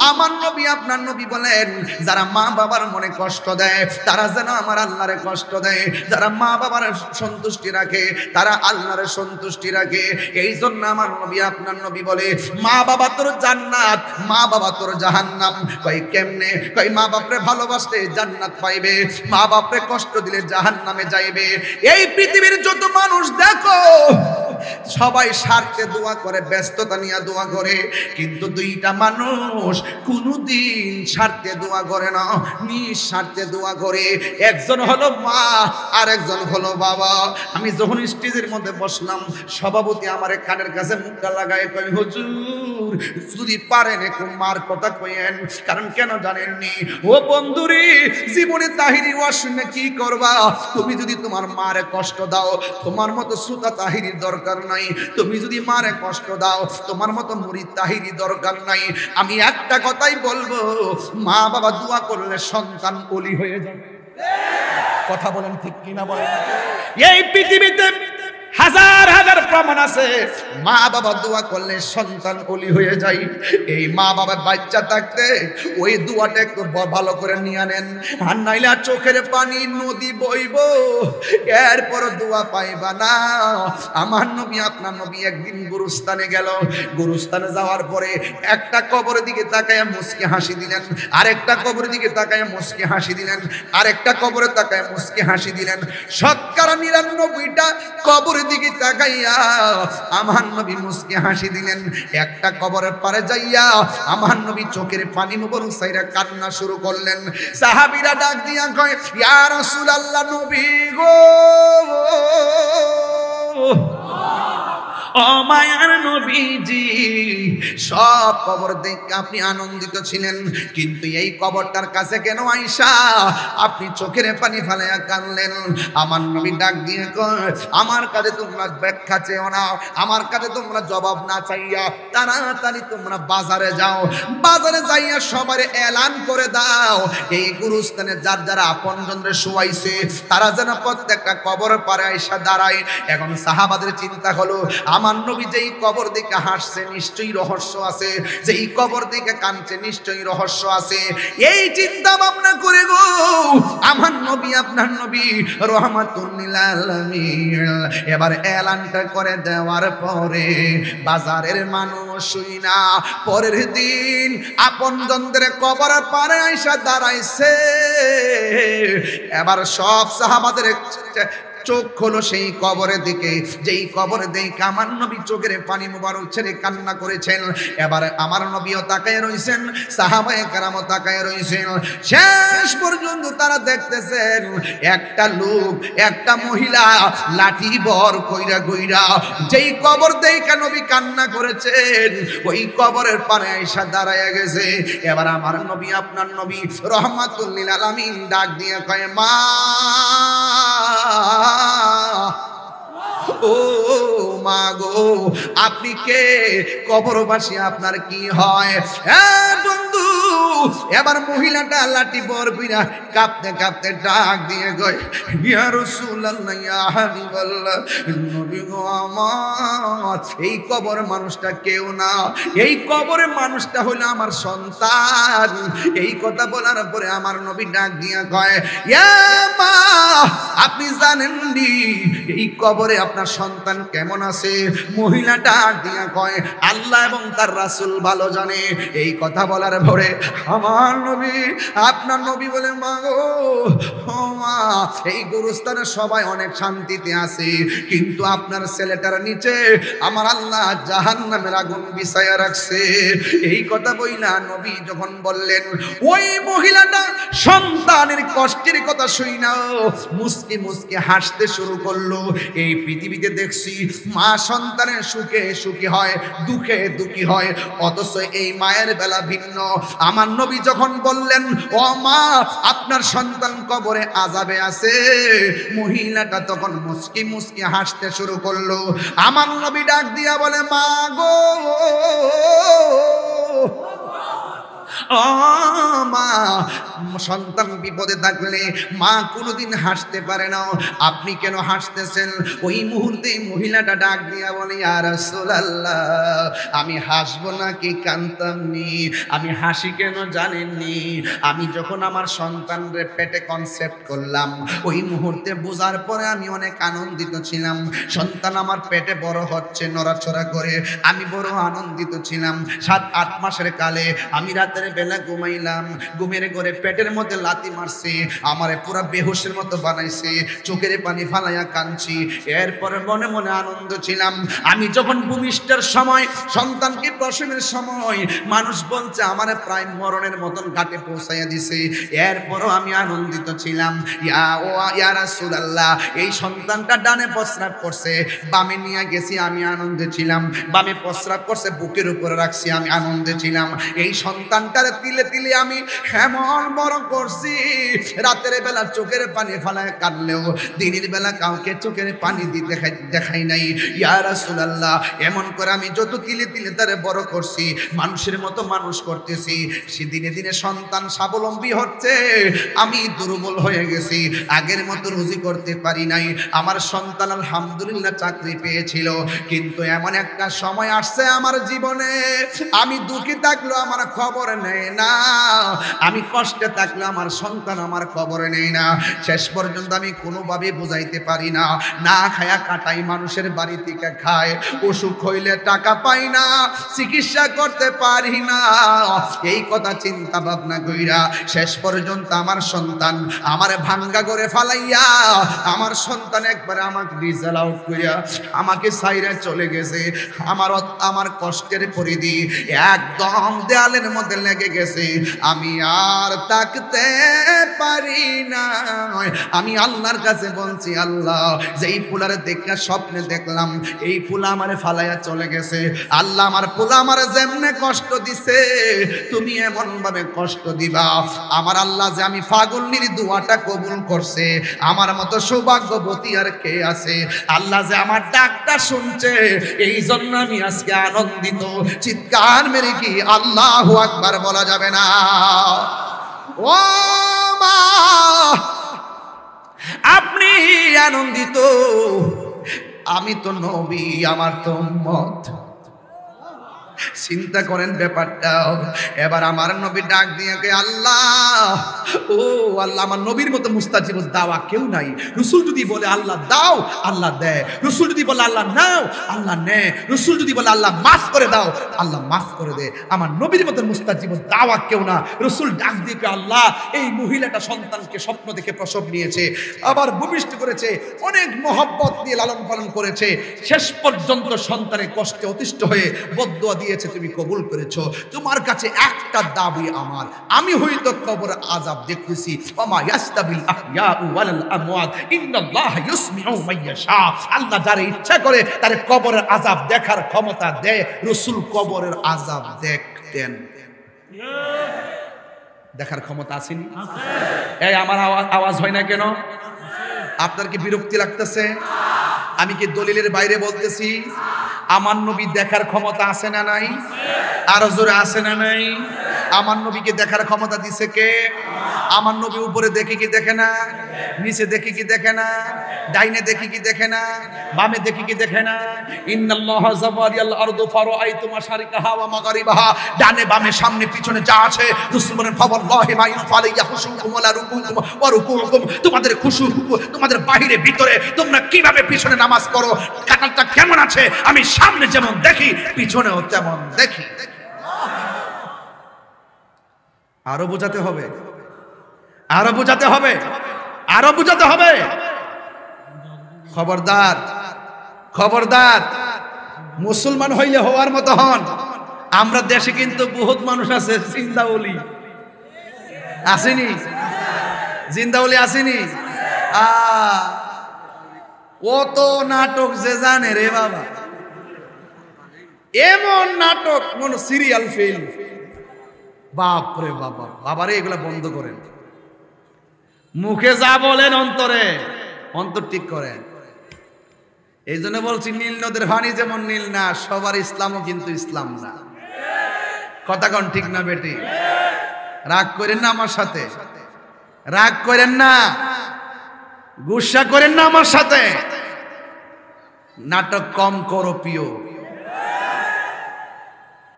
আমার নবী আপনার নবী বলেন, যারা মা বাবার মনে কষ্ট দেয় তারা যেন আমার আল্লাহরে কষ্ট দেয়, যারা মা বাবার সন্তুষ্টি রাখে তারা আল্লাহরে সন্তুষ্টি রাখে। এই জন্য আমার নবী আপনার নবী বলে, মা বাবা তোর জান্নাত, মা মা বাবা তোর জাহান্নাম। কই কেমনে? কই মা বাপরে ভালোবাসলে জান্নাত পাইবে, মা বাপরে কষ্ট দিলে জাহান্নামে যাইবে। এই পৃথিবীর যত মানুষ দেখো সবাই স্বার্থে দোয়া করে, ব্যস্ততা নিয়ে দোয়া করে, কিন্তু দুইটা মানুষ কোনদিন স্বার্থে দোয়া করে না, নিঃস্বার্থে দোয়া করে। একজন হলো মা আর একজন হলো বাবা। আমি যখন স্টেজের মধ্যে বসলাম, সভাপতি আমার কানের কাছে মুখটা লাগায় কই, হুজুর যদি পারেন একটু মার কথা কইেন। কারণ কেন জানেননি ও বন্ধুরে, জীবনে তাহিরি ওয়াজ শুনে কি করবা? তুমি যদি তোমার মারে কষ্ট দাও, তোমার মতো সুতা তাহিরির দরকার নাই। তুমি যদি মারে কষ্ট দাও, তোমার মতো মুরিদ তাহিরি দরকার নাই। আমি একটা কথাই বলবো, মা বাবা দোয়া করলে সন্তান ওলি হয়ে যাবে। কথা বলেন ঠিক কিনা বলেন? এই পৃথিবীতে হাজার হাজার প্রমাণ আছে, মা বাবা দোয়া করলে সন্তান ওলি হয়ে যায়। এই মা বাবার বাচ্চা থাকতে ওই দোয়াটা একটু ভালো করে নিয়ে আনেন, আর নাইলে চোখের পানি নদী বইব, এরপর দোয়া পাইবা না। আমার নবী আপনার নবী একদিন গুরুস্থানে গেল। গুরুস্থানে যাওয়ার পরে একটা কবরের দিকে তাকায় মুচকি হাসি দিলেন, আরেকটা কবরের দিকে তাকায় মুচকি হাসি দিলেন, আরেকটা কবরে তাকায় মুচকি হাসি দিলেন। শতকরা ৯৯টা কবরের দিকে তাকাইয়া আমার নবী মুচকি হাসি দিলেন। একটা কবরের পারে যাইয়া আমার নবী চোখের পানি মুবারক সাইরা কান্না শুরু করলেন। সাহাবীরা ডাক দিয়া কয়, ইয়া রাসূলুল্লাহ, নবী গো, ও মায়ার নবীজি, সব কবর দেখে আপনি আনন্দিত ছিলেন, কিন্তু এই কবরটার কাছে কেন আইসা আপনি চোখের পানি ফেলাইয়া কাঁদলেন? আমার নবী ডাক দিয়ে কয়, আমার কাছে তোমরা ব্যাখ্যা চেও না, আমার কাছে তোমরা জবাব না চাইয়া তাড়াতাড়ি তোমরা বাজারে যাও, বাজারে যাইয়া সবার এলান করে দাও, এই গুরুস্থানে যার যারা আপনজনরে শোয়াইছে তারা যেন প্রত্যেকটা কবরের পারে আইসা দাঁড়ায়। এখন সাহাবাদের চিন্তা হলো, আমার নবী যেই কবর দিকে হাসছে নিশ্চয়ই রহস্য আছে, যেই কবর দিকে কাঁদছে নিশ্চয়ই রহস্য আছে। এই চিন্তা ভাবনা করে গো আমার নবী আপনার নবী রহমাতুল লিল আলামিন এবার এলানটা করে দেওয়ার পরে বাজারের মানুষ শুই না পরের দিন আপনজনদের কবরের পারে আইসা দাঁড়াইছে। এবার সব সাহাবাদের চোখ হলো সেই কবরের দিকে, যেই কবরে দেখে আমার নবী চোখের পানি মুবারক ছেড়ে কান্না করেছেন। এবার আমার নবীও তাকায় রইছেন, সাহাবায়ে কেরামও তাকায় রইছেন। শেষ পর্যন্ত তারা দেখতেছেন একটা লোক, একটা মহিলা লাঠি বর কইরা কইরা যেই কবর দেখে নবী কান্না করেছেন ওই কবরের পারে আইসা দাঁড়ায় গেছে। এবার আমার নবী আপনার নবী রহমাতুল লিল আলামিন ডাক দিয়ে কয়, মা ও মা গো, আপনি কে? কবরবাসী আপনার কি হয়? হ্যাঁ বন্ধু, এবার মহিলাটা লাঠি বর কইরা কাঁপতে কাঁপতে ডাক দিয়ে কয়, ইয়া রাসূলুল্লাহ, ইয়া হাবিবাল্লাহ, নবী গো আমার, এই কবর মানুষটা কেউ না, এই কবরের মানুষটা হলো আমার সন্তান। এই কথা বলার পরে আমার নবী ডাক দিয়া কয়, ইয়া মা, আপনি জানেন নি এই কবরে আপনার সন্তান কেমন আছে? মহিলা ডাক দিয়া কয়, আল্লাহ এবং তার রাসূল ভালো জানে। এই কথা বলার পরে আমার নবী আপনার নবী বলে, মা গো, ও মা, এই গুরুস্থানে সবাই অনেক শান্তিতে আছে, কিন্তু আপনার ছেলেটার নিচে আমার আল্লাহ জাহান্নামের আগুন বিছায়া রাখছে। এই কথা বইলা নবী যখন বললেন, ওই মহিলাটা সন্তানের কষ্টের কথা শুই না মুস্কি মুস্কি হাসতে শুরু করলো। এই পৃথিবীতে দেখছি মা সন্তানের সুখে সুখী হয়, দুঃখে দুঃখী হয়, অথচ এই মায়ের বেলা ভিন্ন। আমার নবী যখন বললেন, ও মা, আপনার সন্তান কবরে আযাবে আছে, মহিলাটা তখন মুস্কি মুস্কি হাসতে শুরু করলো। আমার নবী ডাক দিয়া বলে, মা গো, ও মা, সন্তান বিপদে থাকলে মা কোনোদিন হাসতে পারে না, আপনি কেন হাসতেছেন? ওই মুহূর্তে মহিলাটা ডাক দিয়া বলে, ইয়া রাসূলুল্লাহ, আমি হাসবো নাকি কাঁদতামনি? আমি হাসি কেন জানেননি? আমি যখন আমার সন্তানের পেটে কনসেপ্ট করলাম, ওই মুহূর্তে বোঝার পরে আমি অনেক আনন্দিত ছিলাম। সন্তান আমার পেটে বড় হচ্ছে, নড়াচড়া করে, আমি বড় আনন্দিত ছিলাম। 7-8 মাসের কালে আমি রাতের বেলা ঘুমাইলাম, ঘুমের ঘরে পেটের মধ্যে লাথি মারছে, আমারে পুরা বেহুশের মতো বানাইছে, চোখের পানি ফালাইয়া কাঁদছি। এরপরে মনে মনে আনন্দ ছিলাম। আমি যখন ভূমিষ্ঠের সময়, সন্তানকে প্রসবের সময়, মানুষ বলছে আমারে প্রায় মরণের মতন ঘাটে পৌঁছাইয়া দিছে, এরপরও আমি আনন্দিত ছিলাম। ইয়া রাসূলুল্লাহ, এই সন্তানটা ডানে প্রস্রাব করছে, বামে নিয়ে গেছি, আমি আনন্দে ছিলাম। বামে প্রস্রাব করছে, বুকের উপরে রাখছি, আমি আনন্দে ছিলাম। এই সন্তানটারে তিলে তিলে আমি এমন বড় করছি, রাতের বেলা চোখের পানি ফালায় কাঁদলেও দিনের বেলা কাউকে চোখের পানি দিতে দেখাই নাই। ইয়া রাসূলুল্লাহ, এমন করে আমি যত তিলে তিলে তারে বড় করছি, মানুষের মতো মানুষ করতেছি, সে দিনে দিনে সন্তান স্বাবলম্বী হচ্ছে, আমি দুর্বল হয়ে গেছি, আগের মতো রুজি করতে পারি নাই। আমার সন্তান আলহামদুলিল্লাহ চাকরি পেয়েছিল, কিন্তু এমন একটা সময় আসছে আমার জীবনে, আমি দুঃখী থাকলেও আমার খবর নেয় না, আমি কষ্টে থাকলে আমার সন্তান আমার খবর নেই না। শেষ পর্যন্ত আমি কোনোভাবে বুঝাইতে পারি না, না খায়া কাটাই, মানুষের বাড়ি থেকে খায়, অসুখ হইলে টাকা পাই না, চিকিৎসা করতে পারি না। এই কথা চিন্তা ভাবনা কইরা শেষ পর্যন্ত আমার সন্তান আমার ভাঙ্গা করে ফালাইয়া, আমার সন্তান একবারে আমাকে রিজাল আউট কইরা আমাকে সাইরা চলে গেছে। আমার কষ্টের পরিধি একদম দেয়ালের মধ্যে লেগে গেছে, আমি আর তাকতে পারি না। আমি আল্লাহর কাছে বলছি, আল্লাহ, যেই পোলারে দেখা স্বপ্নে দেখলাম, এই পোলা আমারে ফালাইয়া চলে গেছে, আল্লাহ আমার পোলা আমার যেমনে কষ্ট দিছে, তুমি এমন ভাবে কষ্ট দিবা, আমার আল্লাহ যে আমি পাগলনির দোয়াটা কবুল করছে, আমার মতো সৌভাগ্যবতী আর কে আছে? আল্লাহ যে আমার ডাকটা শুনছে, এই জন্য আমি আজকে আনন্দিত। চিৎকার মেরে কি আল্লাহু আকবার বলা যাবে না? ও মা, আপনি আনন্দিত, আমি তো নবী, আমার তো উম্মত। চিন্তা করেন ব্যাপারটা। এবার আমার নবী ডাক দিয়ে কে, আল্লাহ, ও আল্লাহ, আমার নবীর মতো মুস্তাজিব দাওয়া কেউ নাই। রসুল যদি বলে আল্লাহ দাও, আল্লাহ দেয়। রসুল যদি বলে আল্লাহ নাও, আল্লাহ নেয়। রসুল যদি বলে আল্লাহ মাফ করে দাও, আল্লাহ মাফ করে দে। আমার নবীর মতো মুস্তাজিব দাওয়া কেউ না। রসুল ডাক দিয়ে কে, আল্লাহ, এই মহিলাটা সন্তানকে স্বপ্ন দেখে প্রসব নিয়েছে, আবার ভূমিষ্ঠ করেছে, অনেক মহব্বত দিয়ে লালন পালন করেছে, শেষ পর্যন্ত সন্তানের কষ্টে অতিষ্ঠ হয়ে বদদুয়া দিয়েছে, তুমি কবুল করেছো। তোমার কাছে একটা দাবি আমার, আমি হয়তো কবর আযাব দেখতেছি, ওমা ইয়াস্তাবিল আহইয়াউ ওয়াল আমওয়াত ইন্নাল্লাহা ইউসমিউ মান ইয়াশা। আল্লাহ যারে ইচ্ছা করে তারে কবরের আযাব দেখার ক্ষমতা দেয়। রাসূল কবরের আযাব দেখতেন, দেখার ক্ষমতা আসেনি? এই আমার আওয়াজ হয় না কেন? আপনার কি বিরক্তি লাগতেছে? আমি কি দলিলের বাইরে বলতেছি? আমার নবী দেখার ক্ষমতা আছে না নাই? আরো জোরে আছে না নাই? আমার নবীকে দেখার ক্ষমতা দিছে কে? আমার নবী উপরে দেখে কি দেখে না? নিচে দেখে কি দেখে না? ডাইনে দেখে কি দেখে না? বামে দেখে কি দেখে না? ইন্নাল্লাহা যাওয়ারিয়াল আরদু ফারাআইতু মাশারিকাহা ওয়া মাগারিবাহা। ডানে বামে সামনে পিছনে যা আছে, রাসূল বলেন ফাওয়াল্লাহি মা ইখফালিয়া খুশুকুম ওয়া রুকুকুম ওয়া রুকুকুম। তোমাদের খুশু, তোমাদের বাহিরে ভিতরে তোমরা কিভাবে পিছনে নামাজ পড়ো, কাতারটা কেমন আছে, আমি সামনে যেমন দেখি পিছনেও তেমন দেখি। আরো বোঝাতে হবে, আরো বোঝাতে হবে, আরো বোঝাতে হবে। খবরদার, খবরদার, মুসলমান হইলে হওয়ার মতো হন। আমরা দেশে কিন্তু বহুত মানুষ আছে জিন্দাউলি, আসেনি? জিন্দাউলি আসেনি? কত নাটক যে জানে রে বাবা, এমন নাটক, কোন সিরিয়াল ফিল্ম, বাপ রে বাবা, বাবারে এগুলা বন্ধ করেন। মুখে যা বলেন অন্তরে, অন্তর ঠিক করেন। এই জন্য বলছি, নীল নদের পানি যেমন নীল না, সবার ইসলামও কিন্তু ইসলাম না। কথা কোন ঠিক না বেটি? রাগ করেন না আমার সাথে, রাগ করেন না, গুসা করেন না আমার সাথে। নাটক কম করো প্রিয়।